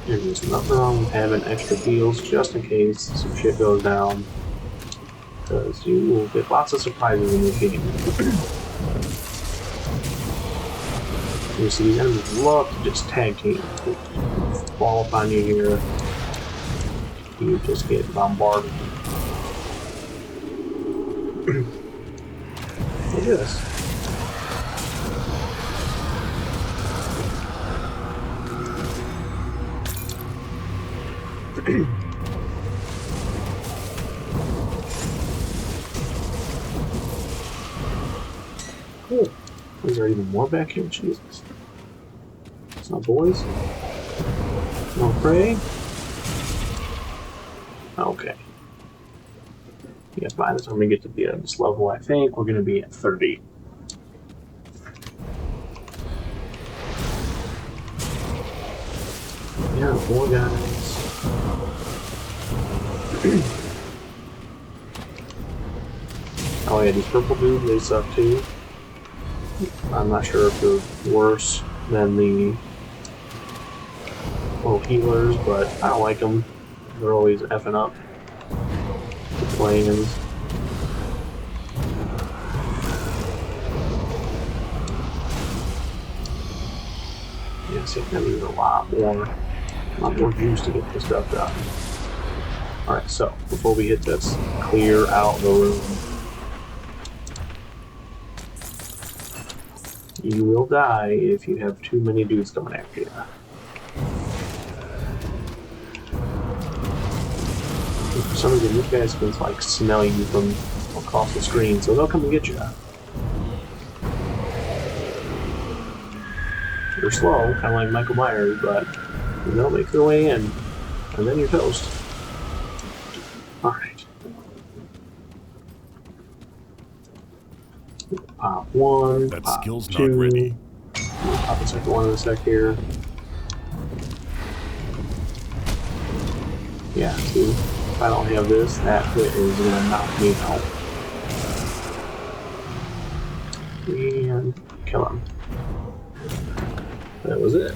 there's nothing wrong with having extra heals just in case some shit goes down, because you will get lots of surprises in this game. You see, these enemies love to just tag team. They fall upon you here. You just get bombarded. Look at this. Cool. Is there even more back here? Jesus. It's not boys. No prey. Okay. Yeah, by the time we get to the end of this level, I think we're going to be at 30. Yeah, 4 guys. Oh yeah, these purple dudes, they suck too. I'm not sure if they're worse than the little healers, but I don't like them. They're always effing up the plans. Yeah, see, that needs a lot more juice to get this stuff done. Alright, so before we hit this, clear out the room. You will die if you have too many dudes coming after you. For some reason, these guys can like smell you from across the screen, so they'll come and get you. They're slow, kind of like Michael Myers, but they'll make their way in, and then you're toast. Alright. Pop 1, That pop skill's 2. not ready. Pop the second one in a sec here. Yeah, see? If I don't have this, that hit is gonna knock me out. And kill him. That was it.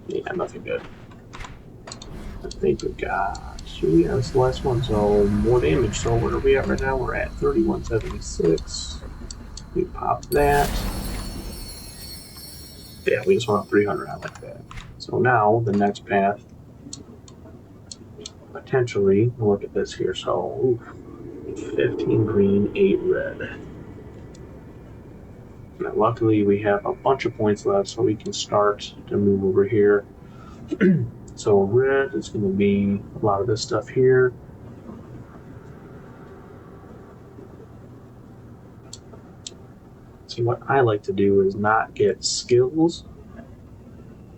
Yeah, nothing good. I think we got Sweet, that's the last one. So more damage. So where are we at right now? We're at 3176. We pop that. Yeah, we just went up 300. I like that. So now the next path, potentially, look at this here. So 15 green, 8 red. Now, luckily, we have a bunch of points left, so we can start to move over here. So red is going to be a lot of this stuff here. See, what I like to do is not get skills,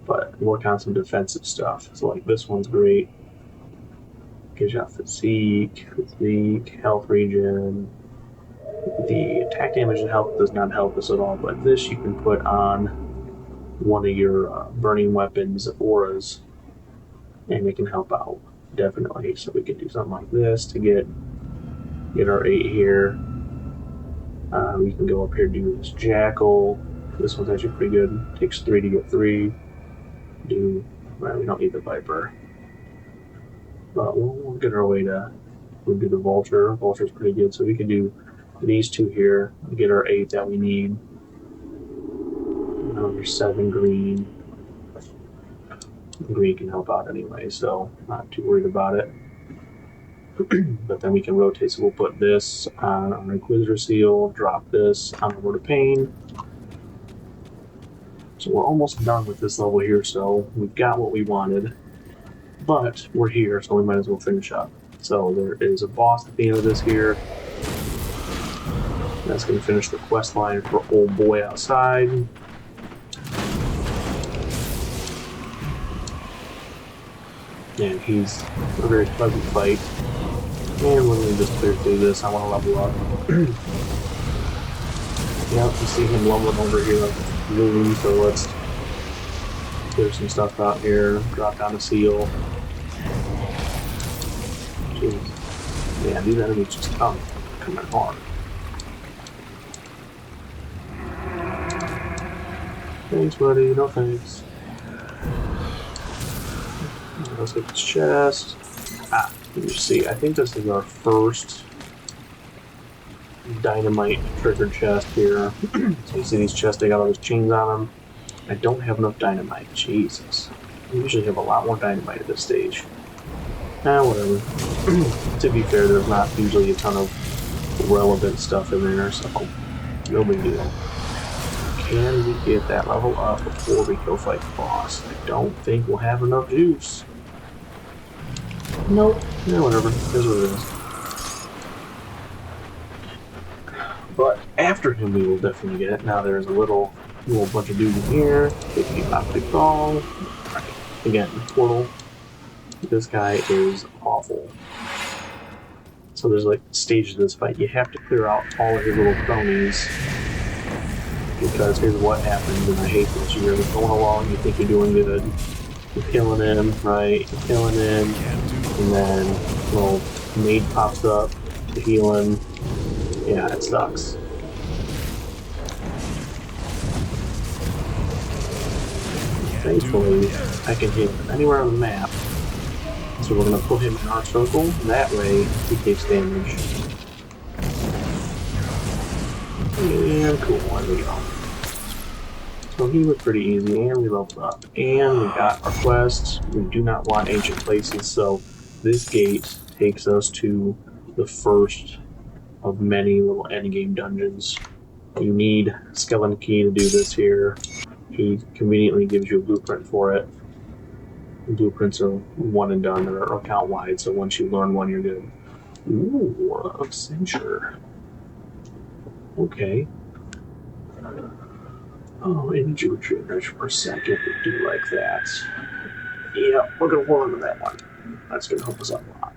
but work on some defensive stuff. So like this one's great. Gives you physique, health regen. The attack damage and health does not help us at all, but this you can put on one of your burning weapons auras, and it can help out, definitely. So we can do something like this to get our 8 here. We can go up here and do this Jackal. This one's actually pretty good. Takes 3 to get 3. Well, we don't need the Viper. But we'll get our way to, we'll do the Vulture. Vulture's pretty good, so we can do these 2 here to get our 8 that we need. Now there's 7 green. Green can help out anyway, so not too worried about it. But then we can rotate, so we'll put this on our Inquisitor seal, drop this on our Word of Pain. So we're almost done with this level here, so we've got what we wanted. But we're here, so we might as well finish up. So there is a boss at the end of this here. That's going to finish the quest line for Old Boy Outside. And he's a very pleasant fight. And we're going to just clear through this. I want to level up. Yep, you see him leveling over here like moving, so let's clear some stuff out here. Drop down a seal. Jeez. Yeah, these enemies just coming hard. Thanks, buddy. No thanks. Let's get this chest. You see, I think this is our first dynamite triggered chest here. So you see these chests, they got all those chains on them. I don't have enough dynamite. Jesus. I usually have a lot more dynamite at this stage. Whatever. To be fair, there's not usually a ton of relevant stuff in there, so no big deal. Can we get that level up before we go fight the boss? I don't think we'll have enough juice. Nope. Yeah, whatever. Here's what it is. But after him, we will definitely get it. Now there's a little bunch of dudes in here. Big ball. Right. Again, portal. This guy is awful. So there's like stages of this fight. You have to clear out all of his little cronies. Because here's what happens, and I hate this. You're going along, you think you're doing good. You're killing him, right? You're killing him. And then, well, maid pops up to heal him. Yeah, it sucks. Thankfully, I can hit him anywhere on the map. So we're going to put him in our circle. That way, he takes damage. And cool, there we go. So he was pretty easy, and we leveled up. And we got our quest. We do not want ancient places, so this gate takes us to the first of many little endgame dungeons. You need Skeleton Key to do this here. He conveniently gives you a blueprint for it. Blueprints are one and done, they're account wide, so once you learn one, you're good. Ooh, a censure. Okay. Oh, energy regeneration per second, we do like that. Yeah, we're gonna hold on to that one. That's gonna help us out a lot.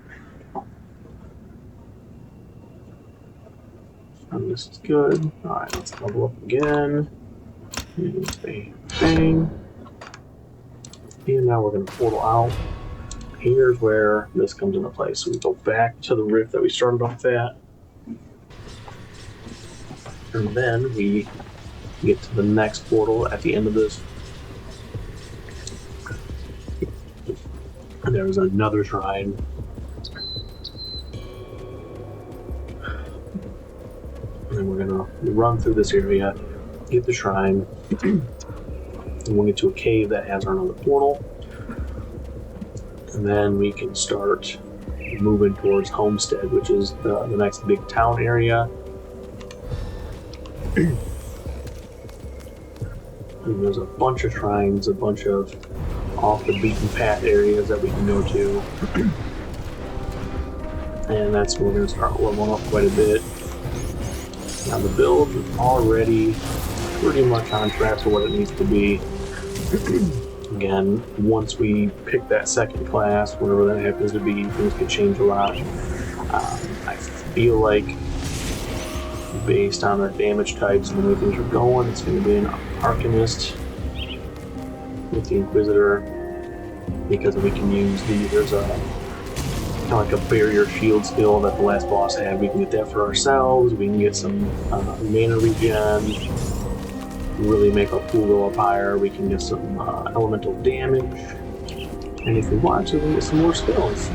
And this is good. Alright, let's level up again. And bang, bang. And now we're gonna portal out. Here's where this comes into play. So we go back to the rift that we started off at. And then we get to the next portal at the end of this. And there was another shrine. and we're gonna run through this area, get the shrine, and we'll get to a cave that has another portal, and then we can start moving towards Homestead, which is the next big town area. And there's a bunch of shrines, a bunch of off the beaten path areas that we can go to. And that's where we're going to start leveling up quite a bit. Now the build is already pretty much on track for what it needs to be. Again, once we pick that second class, whatever that happens to be, things could change a lot. I feel like, based on our damage types and the way things are going, it's going to be an Arcanist with the Inquisitor, because we can use there's a kind of like a barrier shield skill that the last boss had. We can get that for ourselves. We can get some mana regen, really make our pool go up higher. We can get some elemental damage, and if we want to, we can get some more skills.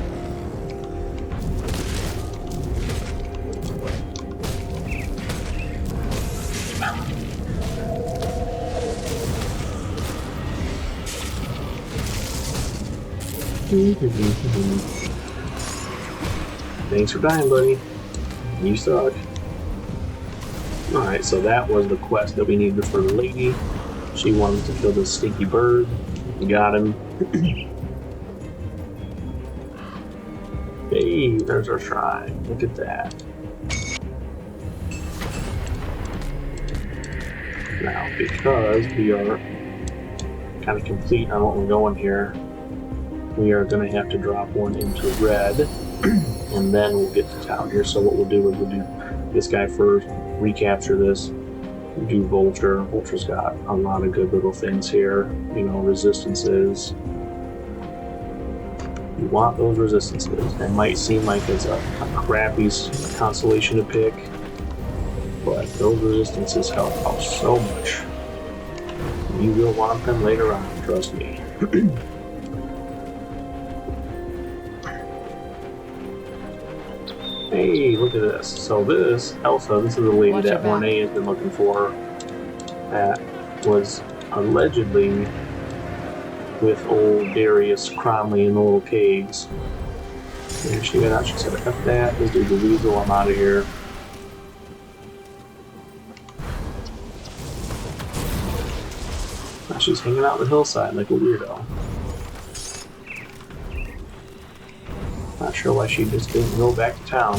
Thanks for dying, buddy. You suck. Alright, so that was the quest that we needed for the lady. She wanted to kill this stinky bird. We got him. Hey, there's our shrine. Look at that. Now, because we are kind of complete on what we're going here, we are going to have to drop one into red, and then we'll get to town here. So what we'll do is we'll do this guy first, recapture this, do Vulture. Vulture's got a lot of good little things here, you know, resistances. You want those resistances. It might seem like it's a crappy constellation to pick, but those resistances help out so much. You will want them later on, trust me. Hey, look at this. So this, Elsa, this is the lady that Mornay has been looking for, that was allegedly with old Darius Cromley in the little caves. And she got out, she said, F that, this dude's a weasel, I'm out of here. Now she's hanging out on the hillside like a weirdo. Not sure why she just didn't go back to town.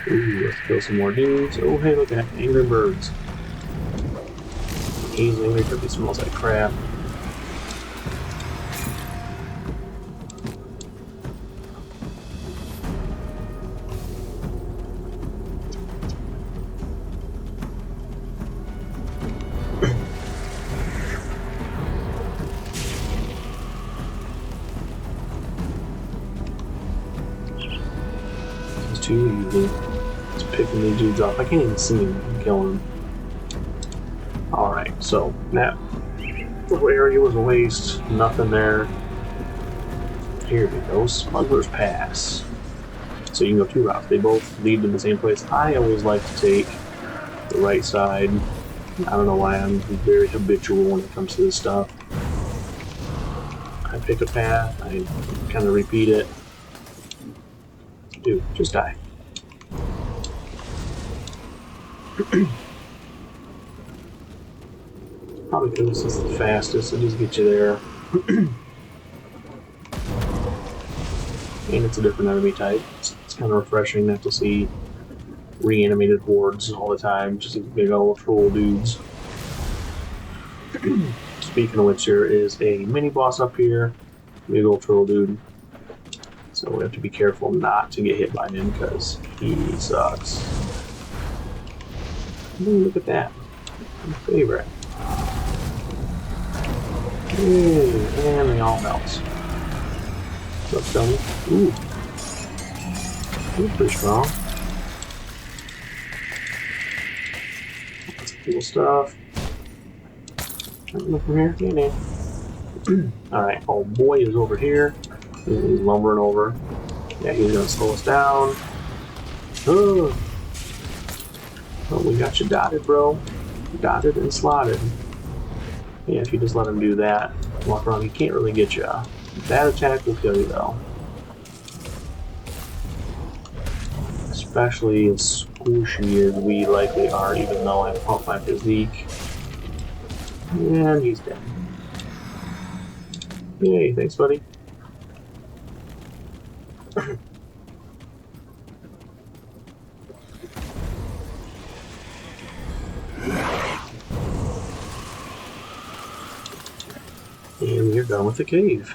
Ooh, let's kill some more dudes. Oh, hey, look at that. Angry birds. He's angry because he smells like crap. Too easy. Just picking these dudes up. I can't even see them. I'm killing them. Alright, so that little area was a waste. Nothing there. Here we go. Smuggler's Pass. So you can go two routes. They both lead to the same place. I always like to take the right side. I don't know why I'm very habitual when it comes to this stuff. I pick a path. I kind of repeat it. Dude, just die. Probably because this is the fastest, it just gets you there. And it's a different enemy type. It's kind of refreshing not to see reanimated hordes all the time, just these big old troll dudes. Speaking of which, there is a mini boss up here, big old troll dude. So we have to be careful not to get hit by him because he sucks. Ooh, look at that. My favorite. Ooh, and they all melt. What's done? Ooh. He's pretty strong. That's cool stuff. Look from here. Yeah. Alright, oh boy is over here. He's lumbering over. Yeah, he's gonna slow us down. Oh, well, we got you dotted, bro. Dotted and slotted. Yeah, if you just let him do that, walk around, he can't really get you. That attack will kill you, though. Especially as squishy as we likely are, even though I pump my physique. And he's dead. Yay, thanks, buddy. And we're done with the cave.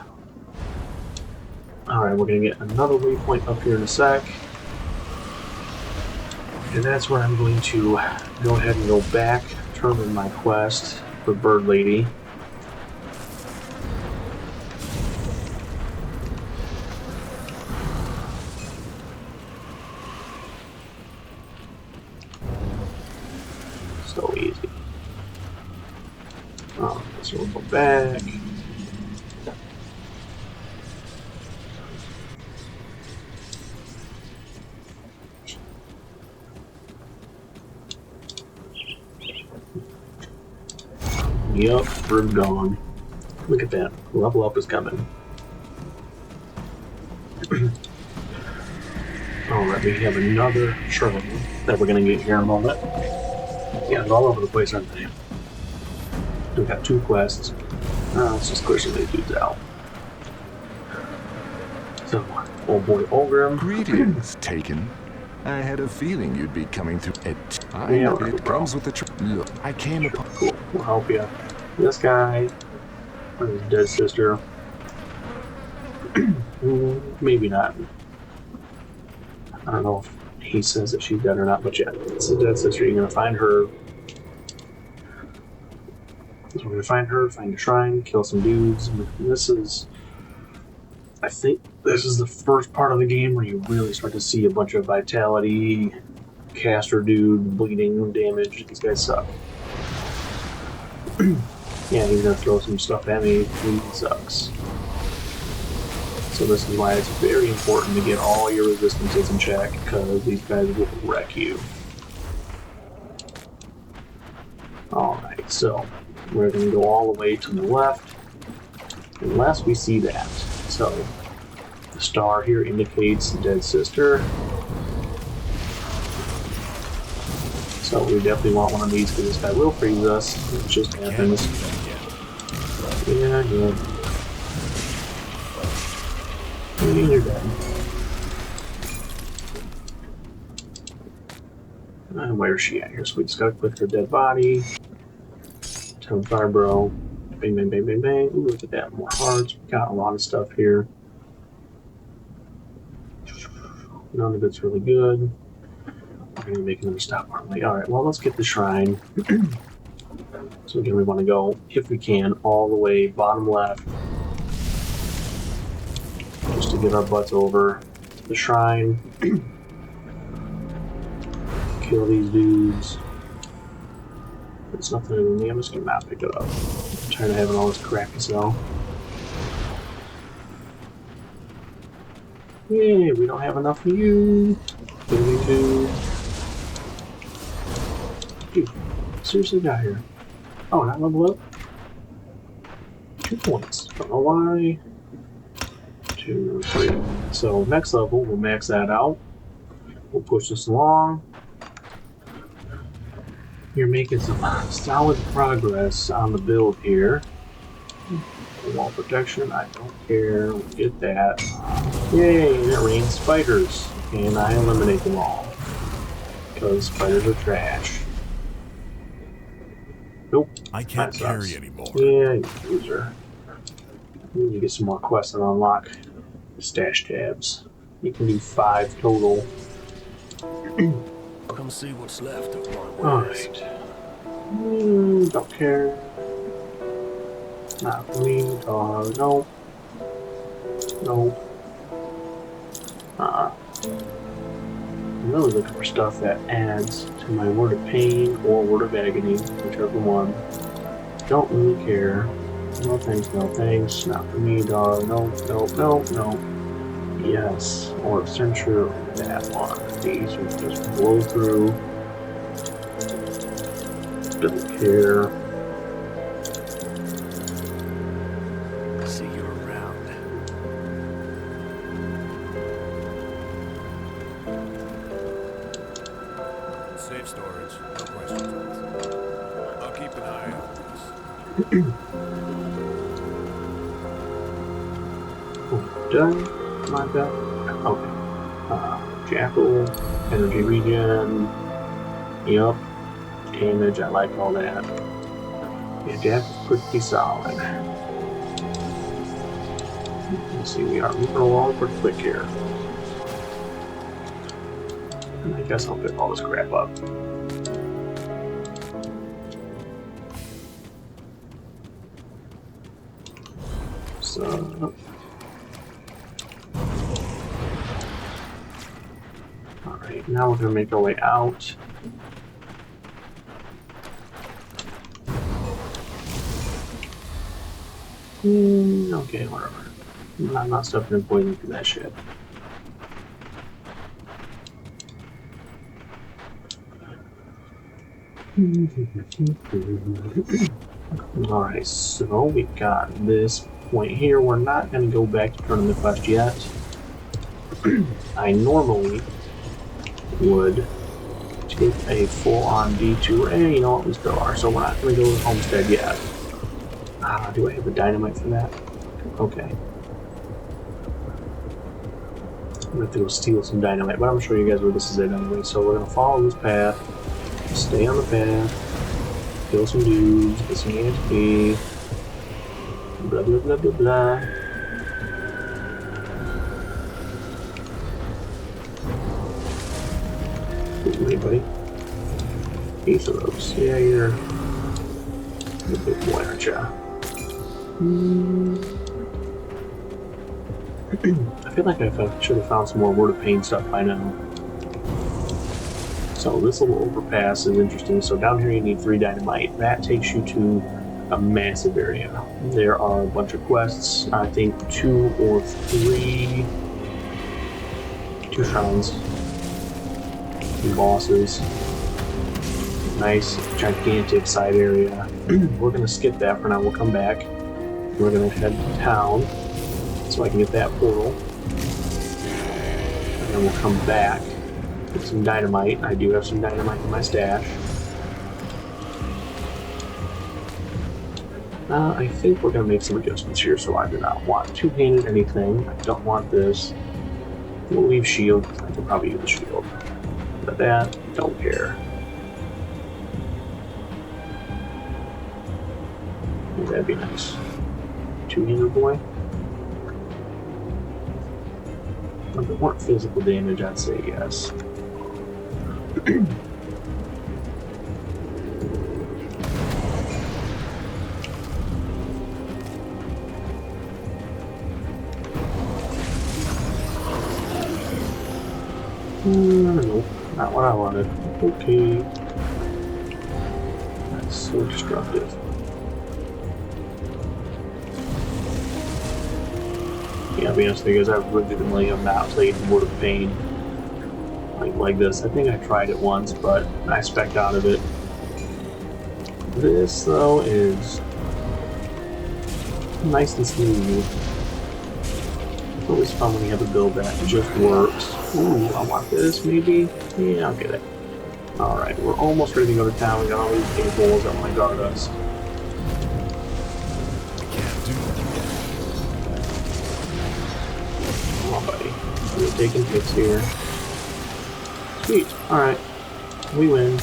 Alright, we're going to get another waypoint up here in a sec. And that's where I'm going to go ahead and go back, turn in my quest for Bird Lady. So easy. So we'll go back. Yup, we're gone. Look at that. Level up is coming. Alright, we have another shrine that we're going to get here in a moment. Yeah, they're all over the place, aren't they? We've got 2 quests. Let's just clear some of these dudes out. So, old boy Olgrim. Greetings, Taken. I had a feeling you'd be coming through it. Yeah, It comes with the look. I came upon. Cool, we'll help you. This guy, or his dead sister. Maybe not. I don't know if he says that she's dead or not, but yeah, it's a dead sister. You're gonna find her. So we're gonna find her, find a shrine, kill some dudes. And this is, I think, this is the first part of the game where you really start to see a bunch of vitality, caster dude, bleeding, damage. These guys suck. Yeah, he's gonna throw some stuff at me. He sucks. So this is why it's very important to get all your resistances in check, because these guys will wreck you. Alright, so we're going to go all the way to the left, unless we see that. So the star here indicates the dead sister. So we definitely want one of these, because this guy will freeze us. It just happens. Yeah, yeah. And you're dead. And where's she at here? So we just gotta click her dead body. Tone Fibro. Bang, bang, bang, bang, bang. Ooh, look at that. More hearts. We got a lot of stuff here. None of it's really good. We're gonna make another stop, aren't we? Alright, well, let's get the shrine. So again, we want to go, if we can, all the way bottom left. Just to get our butts over the shrine. Kill these dudes. There's nothing in me. I'm just gonna not pick it up. I'm tired of having all this crap to sell. Yay, we don't have enough of you. What do we do? Dude, seriously got here. Oh, not level up? 2 points. Don't know why. 2, 3. So next level, we'll max that out. We'll push this along. You're making some solid progress on the build here. Wall protection, I don't care. We'll get that. Yay, and it rains spiders. And I eliminate them all. Because spiders are trash. Nope. I can't that sucks. carry anymore. Yeah, you loser. We need to get some more quests and unlock stash tabs. You can do 5 total. Come see what's left of my wares. Alright. Don't care. Not for me. Nope. Nope. I'm really looking for stuff that adds to my Word of Pain or Word of Agony, whichever one. Don't really care. No thanks, no thanks. Not for me, dog. Nope, nope, nope, nope. Yes, or censure that one. These are just blow through. Doesn't care. See you around. Safe storage, no questions asked. I'll keep an eye out for this. Done. My bad. Okay. Jackal, energy regen. Yup. Damage, I like all that. Yeah, Jackal's pretty solid. Let's see, we are moving along pretty quick here. And I guess I'll pick all this crap up. So... Alright, now we're gonna make our way out. Okay, whatever. I'm not stuffing and poison through that shit. Alright, so we got this point here. We're not going to go back to tournament quest yet. I normally would take a full-on detour. You know what, we still are, so we're not going to go to Homestead yet. Do I have the dynamite for that? Okay. I'm going to have to go steal some dynamite, but I'm going to show you guys where this is at anyway. So we're going to follow this path, stay on the path, kill some dudes, get some EXP, blah blah blah blah blah. Ooh, hey buddy. Piece of those. Yeah, you're a big boy, aren't ya? I feel like I should have found some more Word of Pain stuff by now. So this little overpass is interesting. So down here you need 3 dynamite. That takes you to a massive area. There are a bunch of quests. I think 2 or 3 shrines. 2 bosses. Nice, gigantic side area. We're going to skip that for now. We'll come back. We're going to head to town so I can get that portal. And then we'll come back, get some dynamite. I do have some dynamite in my stash. I think we're going to make some adjustments here, so I do not want two-handed anything. I don't want this. We'll leave shield. I can probably use the shield. But that, don't care. That'd be nice. Two-handed boy. If it weren't physical damage, I'd say yes. Nope, not what I wanted. Okay. That's so destructive. Yeah, I'll be honest with you guys, I legitimately have not played Word of Pain like this. I think I tried it once, but I spec'd out of it. This, though, is nice and smooth. It's always fun when you have a build that just works. Ooh, I want this, maybe? Yeah, I'll get it. Alright, we're almost ready to go to town. We got all these cables that want to guard us. Come on, buddy. We're taking hits here. Sweet. Alright. We win.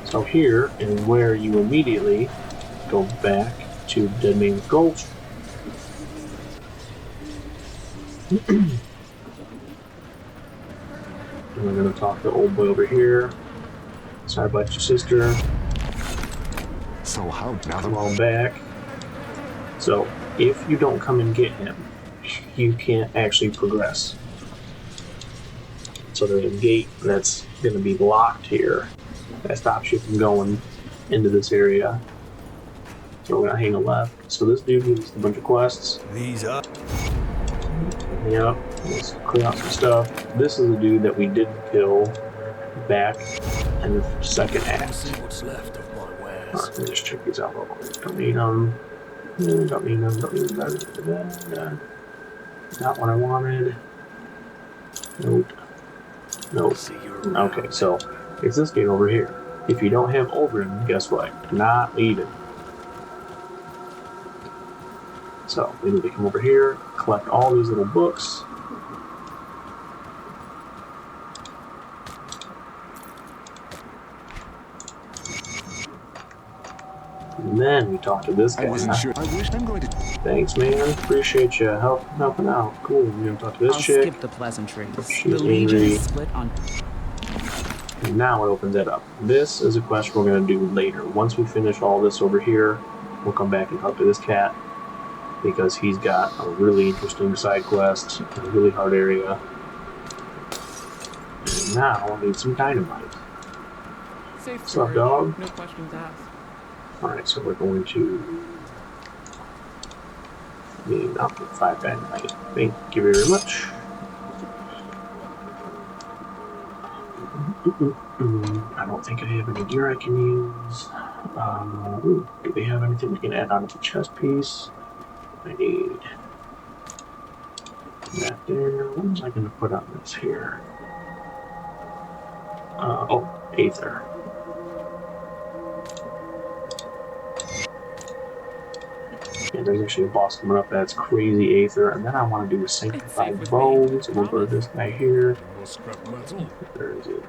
So here is where you immediately go back to Dead Man's Gulch. And we're going to talk to old boy over here. Sorry about your sister. So how now? Come on back. So, if you don't come and get him, you can't actually progress. So there's a gate that's going to be locked here that stops you from going into this area. So we're going to hang a left. So this dude gives us a bunch of quests. These up. Yep, let's clear out some stuff. This is a dude that we didn't kill back in the second Let's see act. what's left of my wares. Alright, let me just check these out real quick. Don't need them. Don't need them. Don't need them. Not what I wanted. Nope. Nope. See you around. Okay, so it's this gate over here. If you don't have Oberyn, guess what? Not leaving. So we need to come over here, collect all these little books. And then we talk to this guy. I wasn't sure. I wish I'm going to. Thanks, man. Appreciate you helping out. Cool. We're gonna talk to this I'll chick. skip the pleasantries. She's The Legion angry. is split on. And now it opens it up. This is a quest we're going to do later. Once we finish all this over here, we'll come back and talk to this cat, because he's got a really interesting side quest in a really hard area. And now I need some dynamite. Safe What's up, dog? No questions asked. Alright, so we're going to need up to 5 dynamite. Thank you very much. I don't think I have any gear I can use. Do they have anything we can add onto the chest piece? I need that there. What was I going to put on this here? Aether. And there's actually a boss coming up that's crazy Aether. And then I want to do a sanctified with bone. me. So we'll go to this guy here. More scrap metal. Where is it?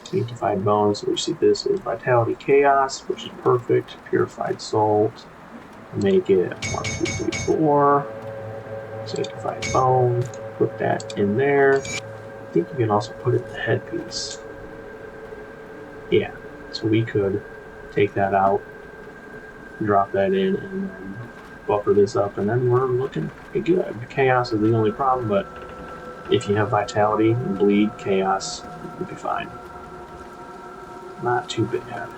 Sanctified bones. So we see this is vitality chaos, which is perfect. Purified salt. Make it 1, 2, 3, 4. Sanctified bone. Put that in there. I think you can also put it in the headpiece. Yeah. So we could take that out, drop that in, and then buffer this up, and then we're looking pretty good. Chaos is the only problem, but if you have vitality and bleed, chaos, you'll be fine. Not too bad.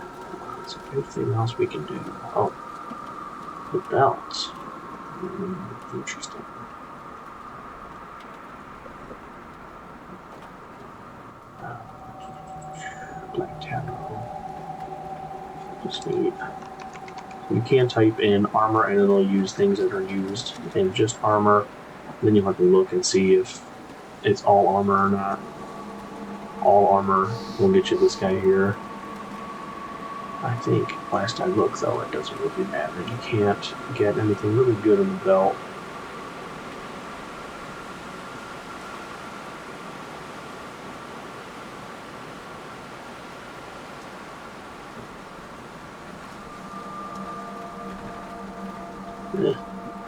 So anything else we can do? Oh, the belt. Interesting. Black tarot. Just need. You can type in armor and it'll use things that are used in just armor. Then you'll have to look and see if it's all armor or not. All armor will get you this guy here. I think last I looked though, it doesn't really matter. You can't get anything really good in the belt.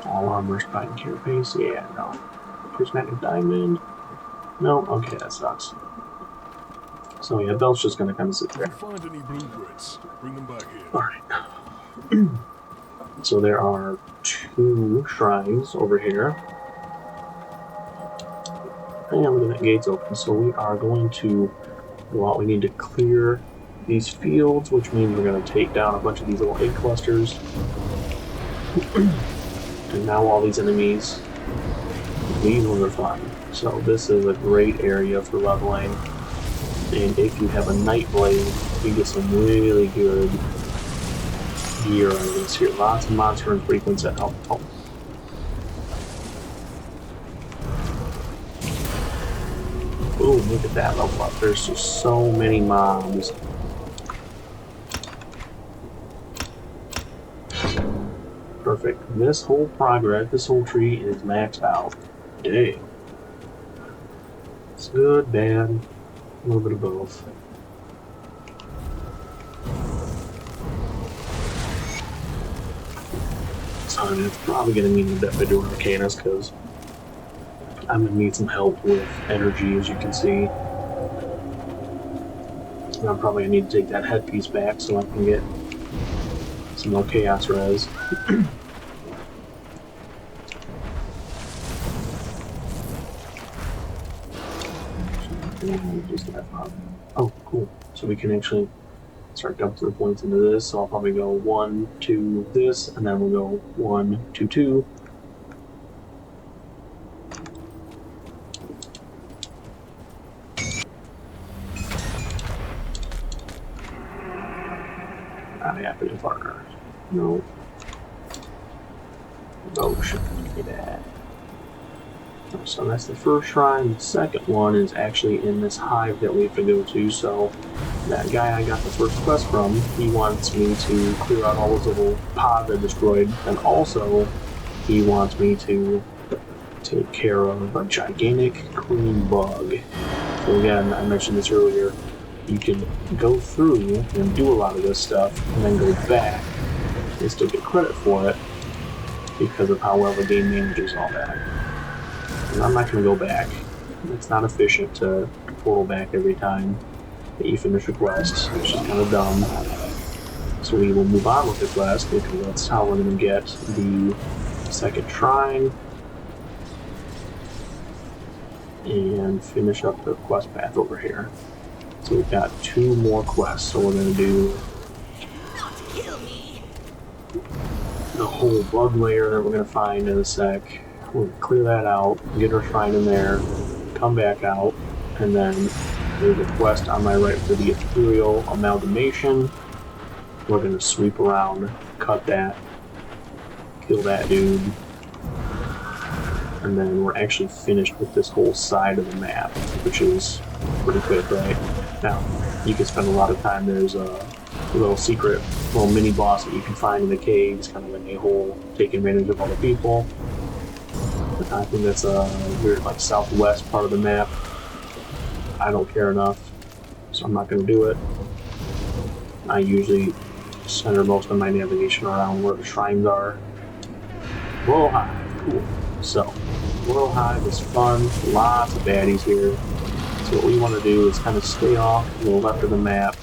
All armor, spine, carapace. Yeah, no. Prismatic diamond. No, okay, that sucks. So yeah, belt's just gonna kind of sit If there. you find any blueprints, bring them back here. Alright. So there are 2 shrines over here. And look at that, gate's open. So we are going to go out. We need to clear these fields, which means we're going to take down a bunch of these little egg clusters. And now all these enemies, these ones are fun. So this is a great area for leveling. And if you have a Nightblade, you get some really good gear on this here. Lots of monster infrequents that help. Oh. Boom, look at that level up. There's just so many mobs. Perfect. This whole progress, this whole tree is maxed out. Dang. It's good, bad, a little bit of both. So it's probably going to mean that by doing Arcanus, because I'm going to need some help with energy, as you can see. And I'm probably going to need to take that headpiece back so I can get some more Chaos Res. Oh, cool. So we can actually start dumping the points into this. So I'll probably go 1, 2, this, and then we'll go 1, 2, 2. not happening, partner. No. Motion. Look at that. So that's the first shrine. The second one is actually in this hive that we have to go to. So that guy I got the first quest from, he wants me to clear out all those little pods I destroyed, and also he wants me to take care of a gigantic green bug. So again, I mentioned this earlier, you can go through and do a lot of this stuff and then go back and still get credit for it because of how well the game manages all that. And I'm not going to go back. It's not efficient to portal back every time that you finish a quest. It's just kind of dumb. So we will move on with the quest because that's how we're going to get the second shrine and finish up the quest path over here. So we've got 2 more quests. So we're going to do the whole bug layer that we're going to find in a sec. We'll clear that out, get our shrine in there, come back out, and then there's a quest on my right for the Ethereal Amalgamation. We're going to sweep around, cut that, kill that dude, and then we're actually finished with this whole side of the map, which is pretty quick, right? Now, you can spend a lot of time. There's a little secret, little mini boss that you can find in the caves, kind of an a-hole, taking advantage of all the people. I think that's a weird, like, southwest part of the map. I don't care enough, so I'm not going to do it. I usually center most of my navigation around where the shrines are. Royal Hive, cool. So, Royal Hive is fun, lots of baddies here. So what we want to do is kind of stay off the left of the map.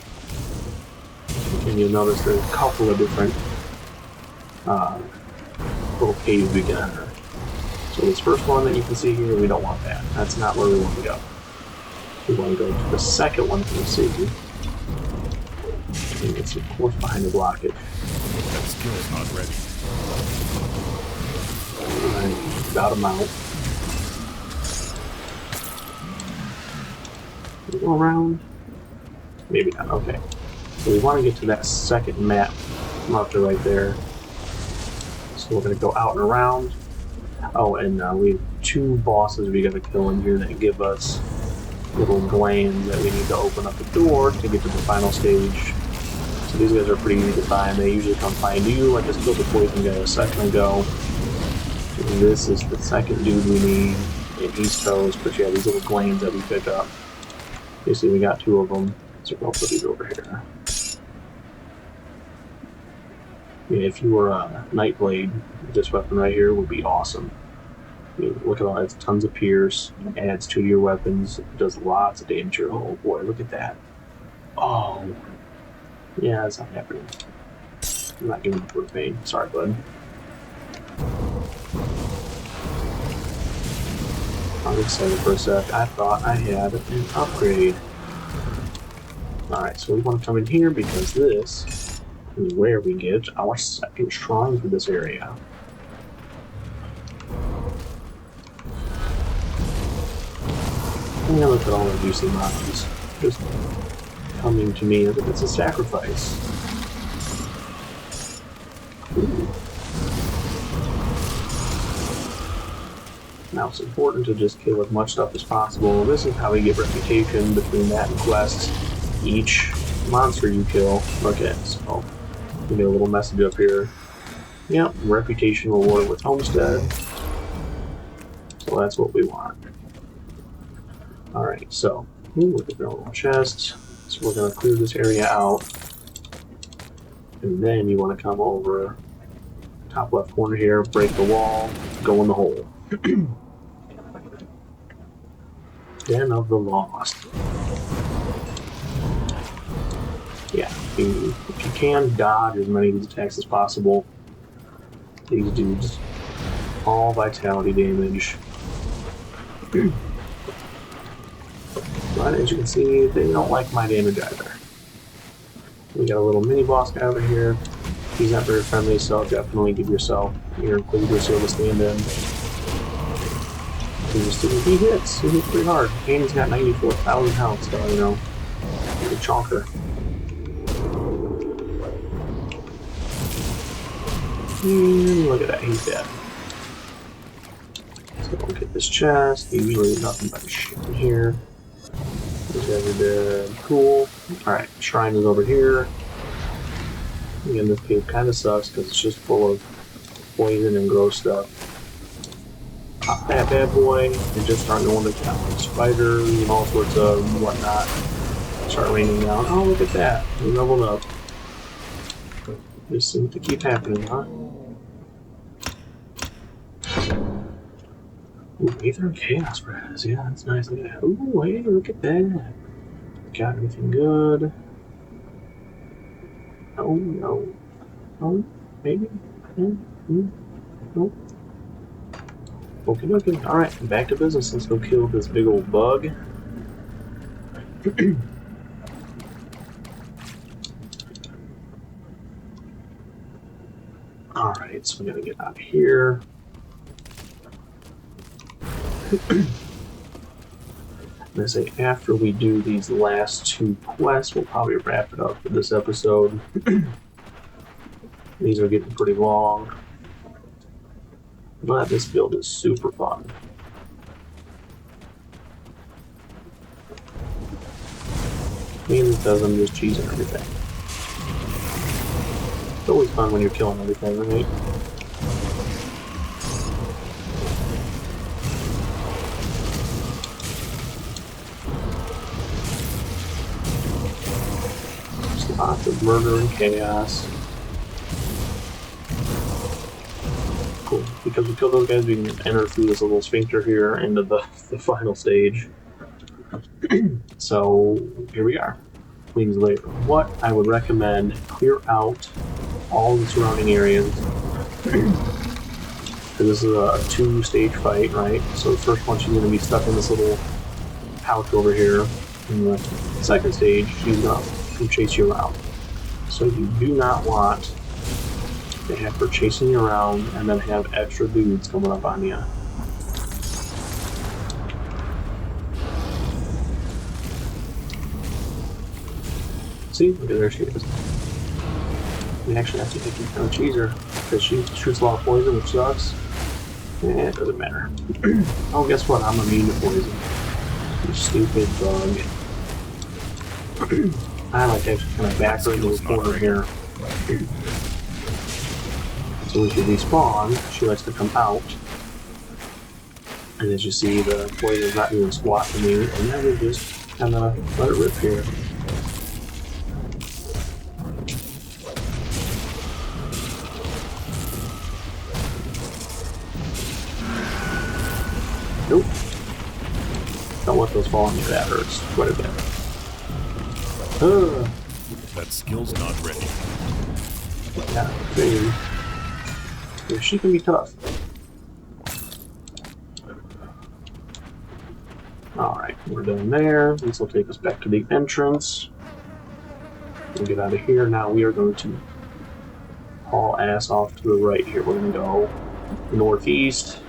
And you'll notice there's a couple of different little caves we can enter. So this first one that you can see here, we don't want that. That's not where we want to go. We want to go to the second one from the city. And it's of course behind the blockage. That skill's not ready. Alright, got him out. We go around? Maybe not, okay. So we want to get to that second map marker right there. So we're going to go out and around. Oh, and we have 2 bosses we gotta kill in here that give us little glands that we need to open up the door to get to the final stage. So these guys are pretty easy to find. They usually come find you. I just killed the poison guy a second ago. And this is the second dude we need in East Coast, but yeah, these little glands that we pick up. You see we got 2 of them, so we'll put these over here. Yeah, if you were a Nightblade, this weapon right here would be awesome. I mean, look at all that, it's tons of pierce, adds 2 to your weapons, does lots of damage. Oh boy, look at that. Oh. Yeah, that's not happening. I'm not giving you pain. Sorry, bud. I was excited for a sec. I thought I had an upgrade. Alright, so we want to come in here because this is where we get our second shrine for this area. And look at all the juicy mobs just coming to me as if it's a sacrifice. Ooh. Now it's important to just kill as much stuff as possible. This is how we get reputation between that and quests. Each monster you kill, look at, so you get a little message up here. Yep, reputation rewarded with Homestead. So that's what we want. Alright, so, look at the little chest. So we're going to clear this area out. And then you want to come over, top left corner here, break the wall, go in the hole. Den of the Lost. Yeah, if you can dodge as many of these attacks as possible, these dudes, all vitality damage. But as you can see, they don't like my damage either. We got a little mini boss guy over here. He's not very friendly, so definitely give yourself your Inquisitor seal to stand in. He hits pretty hard. And he's got 94,000 health, so you know, he's a chonker. And look at that, he's dead. So we'll get this chest. Usually nothing but shit in here. These guys are dead. Cool. Alright, shrine is over here. Again, this cave kind of sucks because it's just full of poison and gross stuff. Pop that bad boy and just start going to town. Spiders and all sorts of whatnot start raining down. Oh, look at that. We leveled up. This seems to keep happening, huh? Ooh, Aether and Chaos Res. Yeah, that's nice. Look at that. Ooh, hey, look at that. Got anything good? Oh, no. Oh, maybe? Nope. Okay. Alright, back to business. Let's go kill this big old bug. Alright, so we gotta get out of here. I say after we do these last two quests, we'll probably wrap it up for this episode. These are getting pretty long. But this build is super fun. Mainly because I'm just cheesing everything. It's always fun when you're killing everything, right? Just lots of murder and chaos. Cool. Because we kill those guys, we can enter through this little sphincter here into the final stage. So, here we are. Queen's Lair. What I would recommend, clear out all the surrounding areas. This is a two-stage fight, right? So the first one, she's going to be stuck in this little pouch over here. In the second stage, she's going to chase you around. So you do not want to have her chasing you around and then have extra dudes coming up on you. See? Look at there she is. We actually have to kind of cheese her because she shoots a lot of poison, which sucks. It doesn't matter. Oh, guess what? I'm immune to poison. You stupid bug. I like to actually kind of back her into the corner here. So when she respawns, she likes to come out. And as you see, the poison's not doing squat to me, and then we just kind of let it rip here. Nope. Don't let those fall on you, that hurts quite a bit. That skill's not ready. Yeah, maybe. Yeah, she can be tough. Alright, we're done there. This will take us back to the entrance. We'll get out of here. Now we are going to haul ass off to the right here. We're going to go northeast.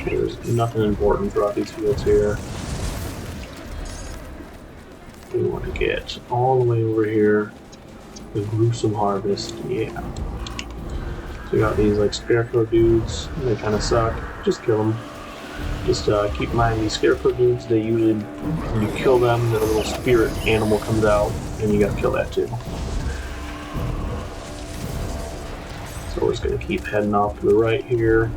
There's nothing important throughout these fields here. We want to get all the way over here. The gruesome harvest, yeah. So we got these like scarecrow dudes. They kind of suck. Just kill them. Just keep in mind these scarecrow dudes. They usually, when you kill them, the little spirit animal comes out, and you gotta kill that too. So we're just gonna keep heading off to the right here.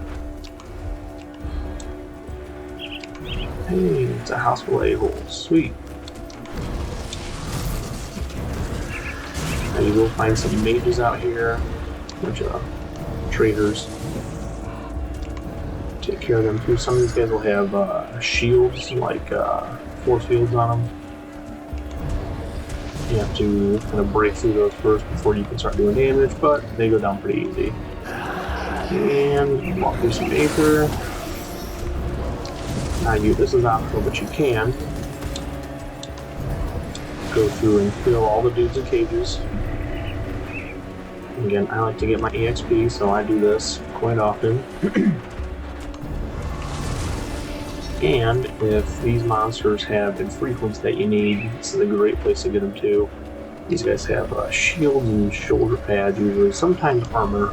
Hey, it's a house full of a-holes. Sweet. Now you will find some mages out here. A bunch of traders. Take care of them too. Some of these guys will have shields, like force fields on them. You have to kind of break through those first before you can start doing damage, but they go down pretty easy. And walk through some Aether. Now this is optional, but you can go through and kill all the dudes in cages. Again, I like to get my EXP, so I do this quite often. And if these monsters have infrequents that you need, this is a great place to get them to. These guys have shields and shoulder pads usually, sometimes armor.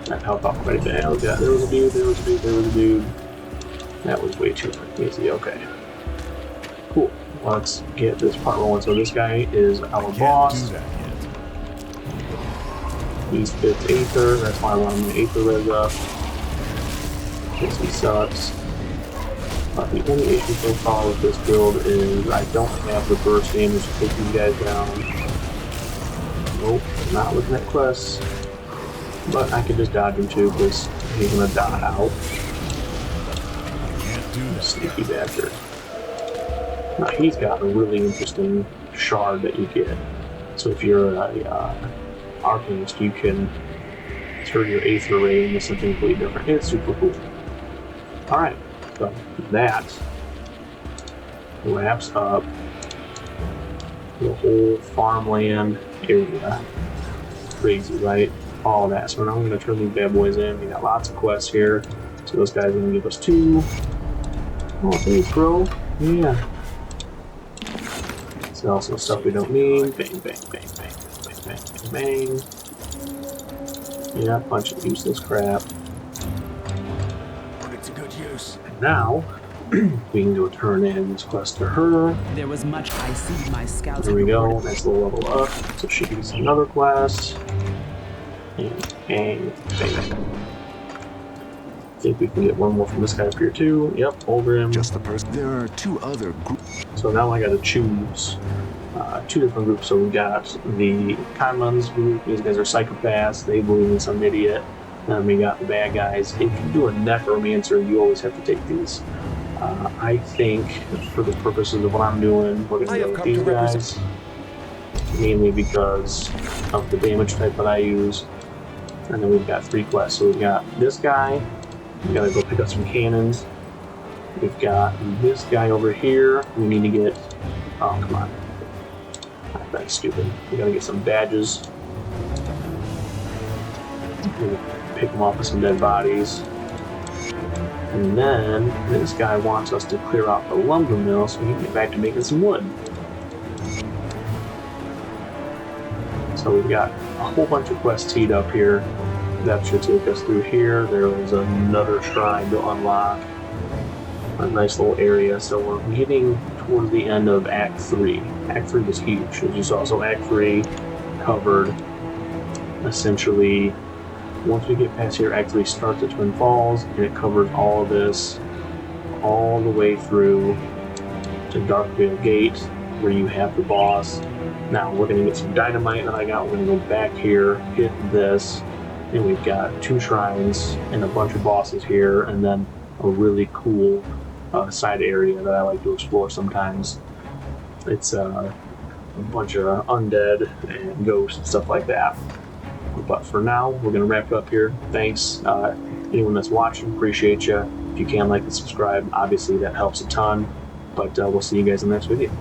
That helped out quite a bit. Oh god, there was a dude, there was a dude, there was a dude. That was way too easy, okay. Cool, let's get this part rolling. So this guy is our Can't boss. do that yet. He's 5th Aether, that's why I want him to Aether res up. Because he sucks. But the only issue so far with this build is I don't have the burst damage to take these guys down. Nope, not looking at quests. But I can just dodge him too, because he's gonna dot out. Can't do that. Sneaky bastard. Now he's got a really interesting shard that you get. So if you're a arcanist, you can turn your Aether ray into something completely different. It's super cool. Alright, so that wraps up the whole farmland area. Crazy, right? All that. So now I'm going to turn these bad boys in. We got lots of quests here. So those guys are going to give us 2. Oh, thanks, bro. Yeah. Sell some stuff we don't need. Bang, bang, bang, bang, bang, bang, bang, bang. Yeah, bunch of useless crap. Put it to good use. And now, we can go turn in this quest to her. There was much I see my scouts. There we go. Nice little level up. So she gets another quest. And bang, bang. I think we can get one more from this guy up here too. Yep, Olgrim. Just the person. There are 2 other groups. So now I gotta choose 2 different groups. So we got the Conmans group. These guys are psychopaths. They believe in some idiot. And we got the bad guys. If you do a necromancer, you always have to take these. I think for the purposes of what I'm doing, we're gonna go with these guys. Mainly because of the damage type that I use. And then we've got 3 quests. So we've got this guy. We gotta go pick up some cannons. We've got this guy over here. We need to get. Oh, come on. That's stupid. We gotta get some badges. We'll pick them off with some dead bodies. And then this guy wants us to clear out the lumber mill so we can get back to making some wood. So we've got a whole bunch of quests teed up here. That should take us through here. There is another shrine to unlock. A nice little area. So we're getting towards the end of Act 3. Act 3 was huge, as you saw. So Act 3 covered essentially, once we get past here, Act 3 starts at Twin Falls, and it covers all of this all the way through to Darkvale Gate, where you have the boss. Now we're going to get some dynamite that I got. We're going to go back here, hit this, and we've got 2 shrines and a bunch of bosses here, and then a really cool side area that I like to explore sometimes. It's a bunch of undead and ghosts and stuff like that. But for now, we're going to wrap it up here. Thanks, anyone that's watching, appreciate you. If you can, like and subscribe, obviously that helps a ton. But we'll see you guys in the next video.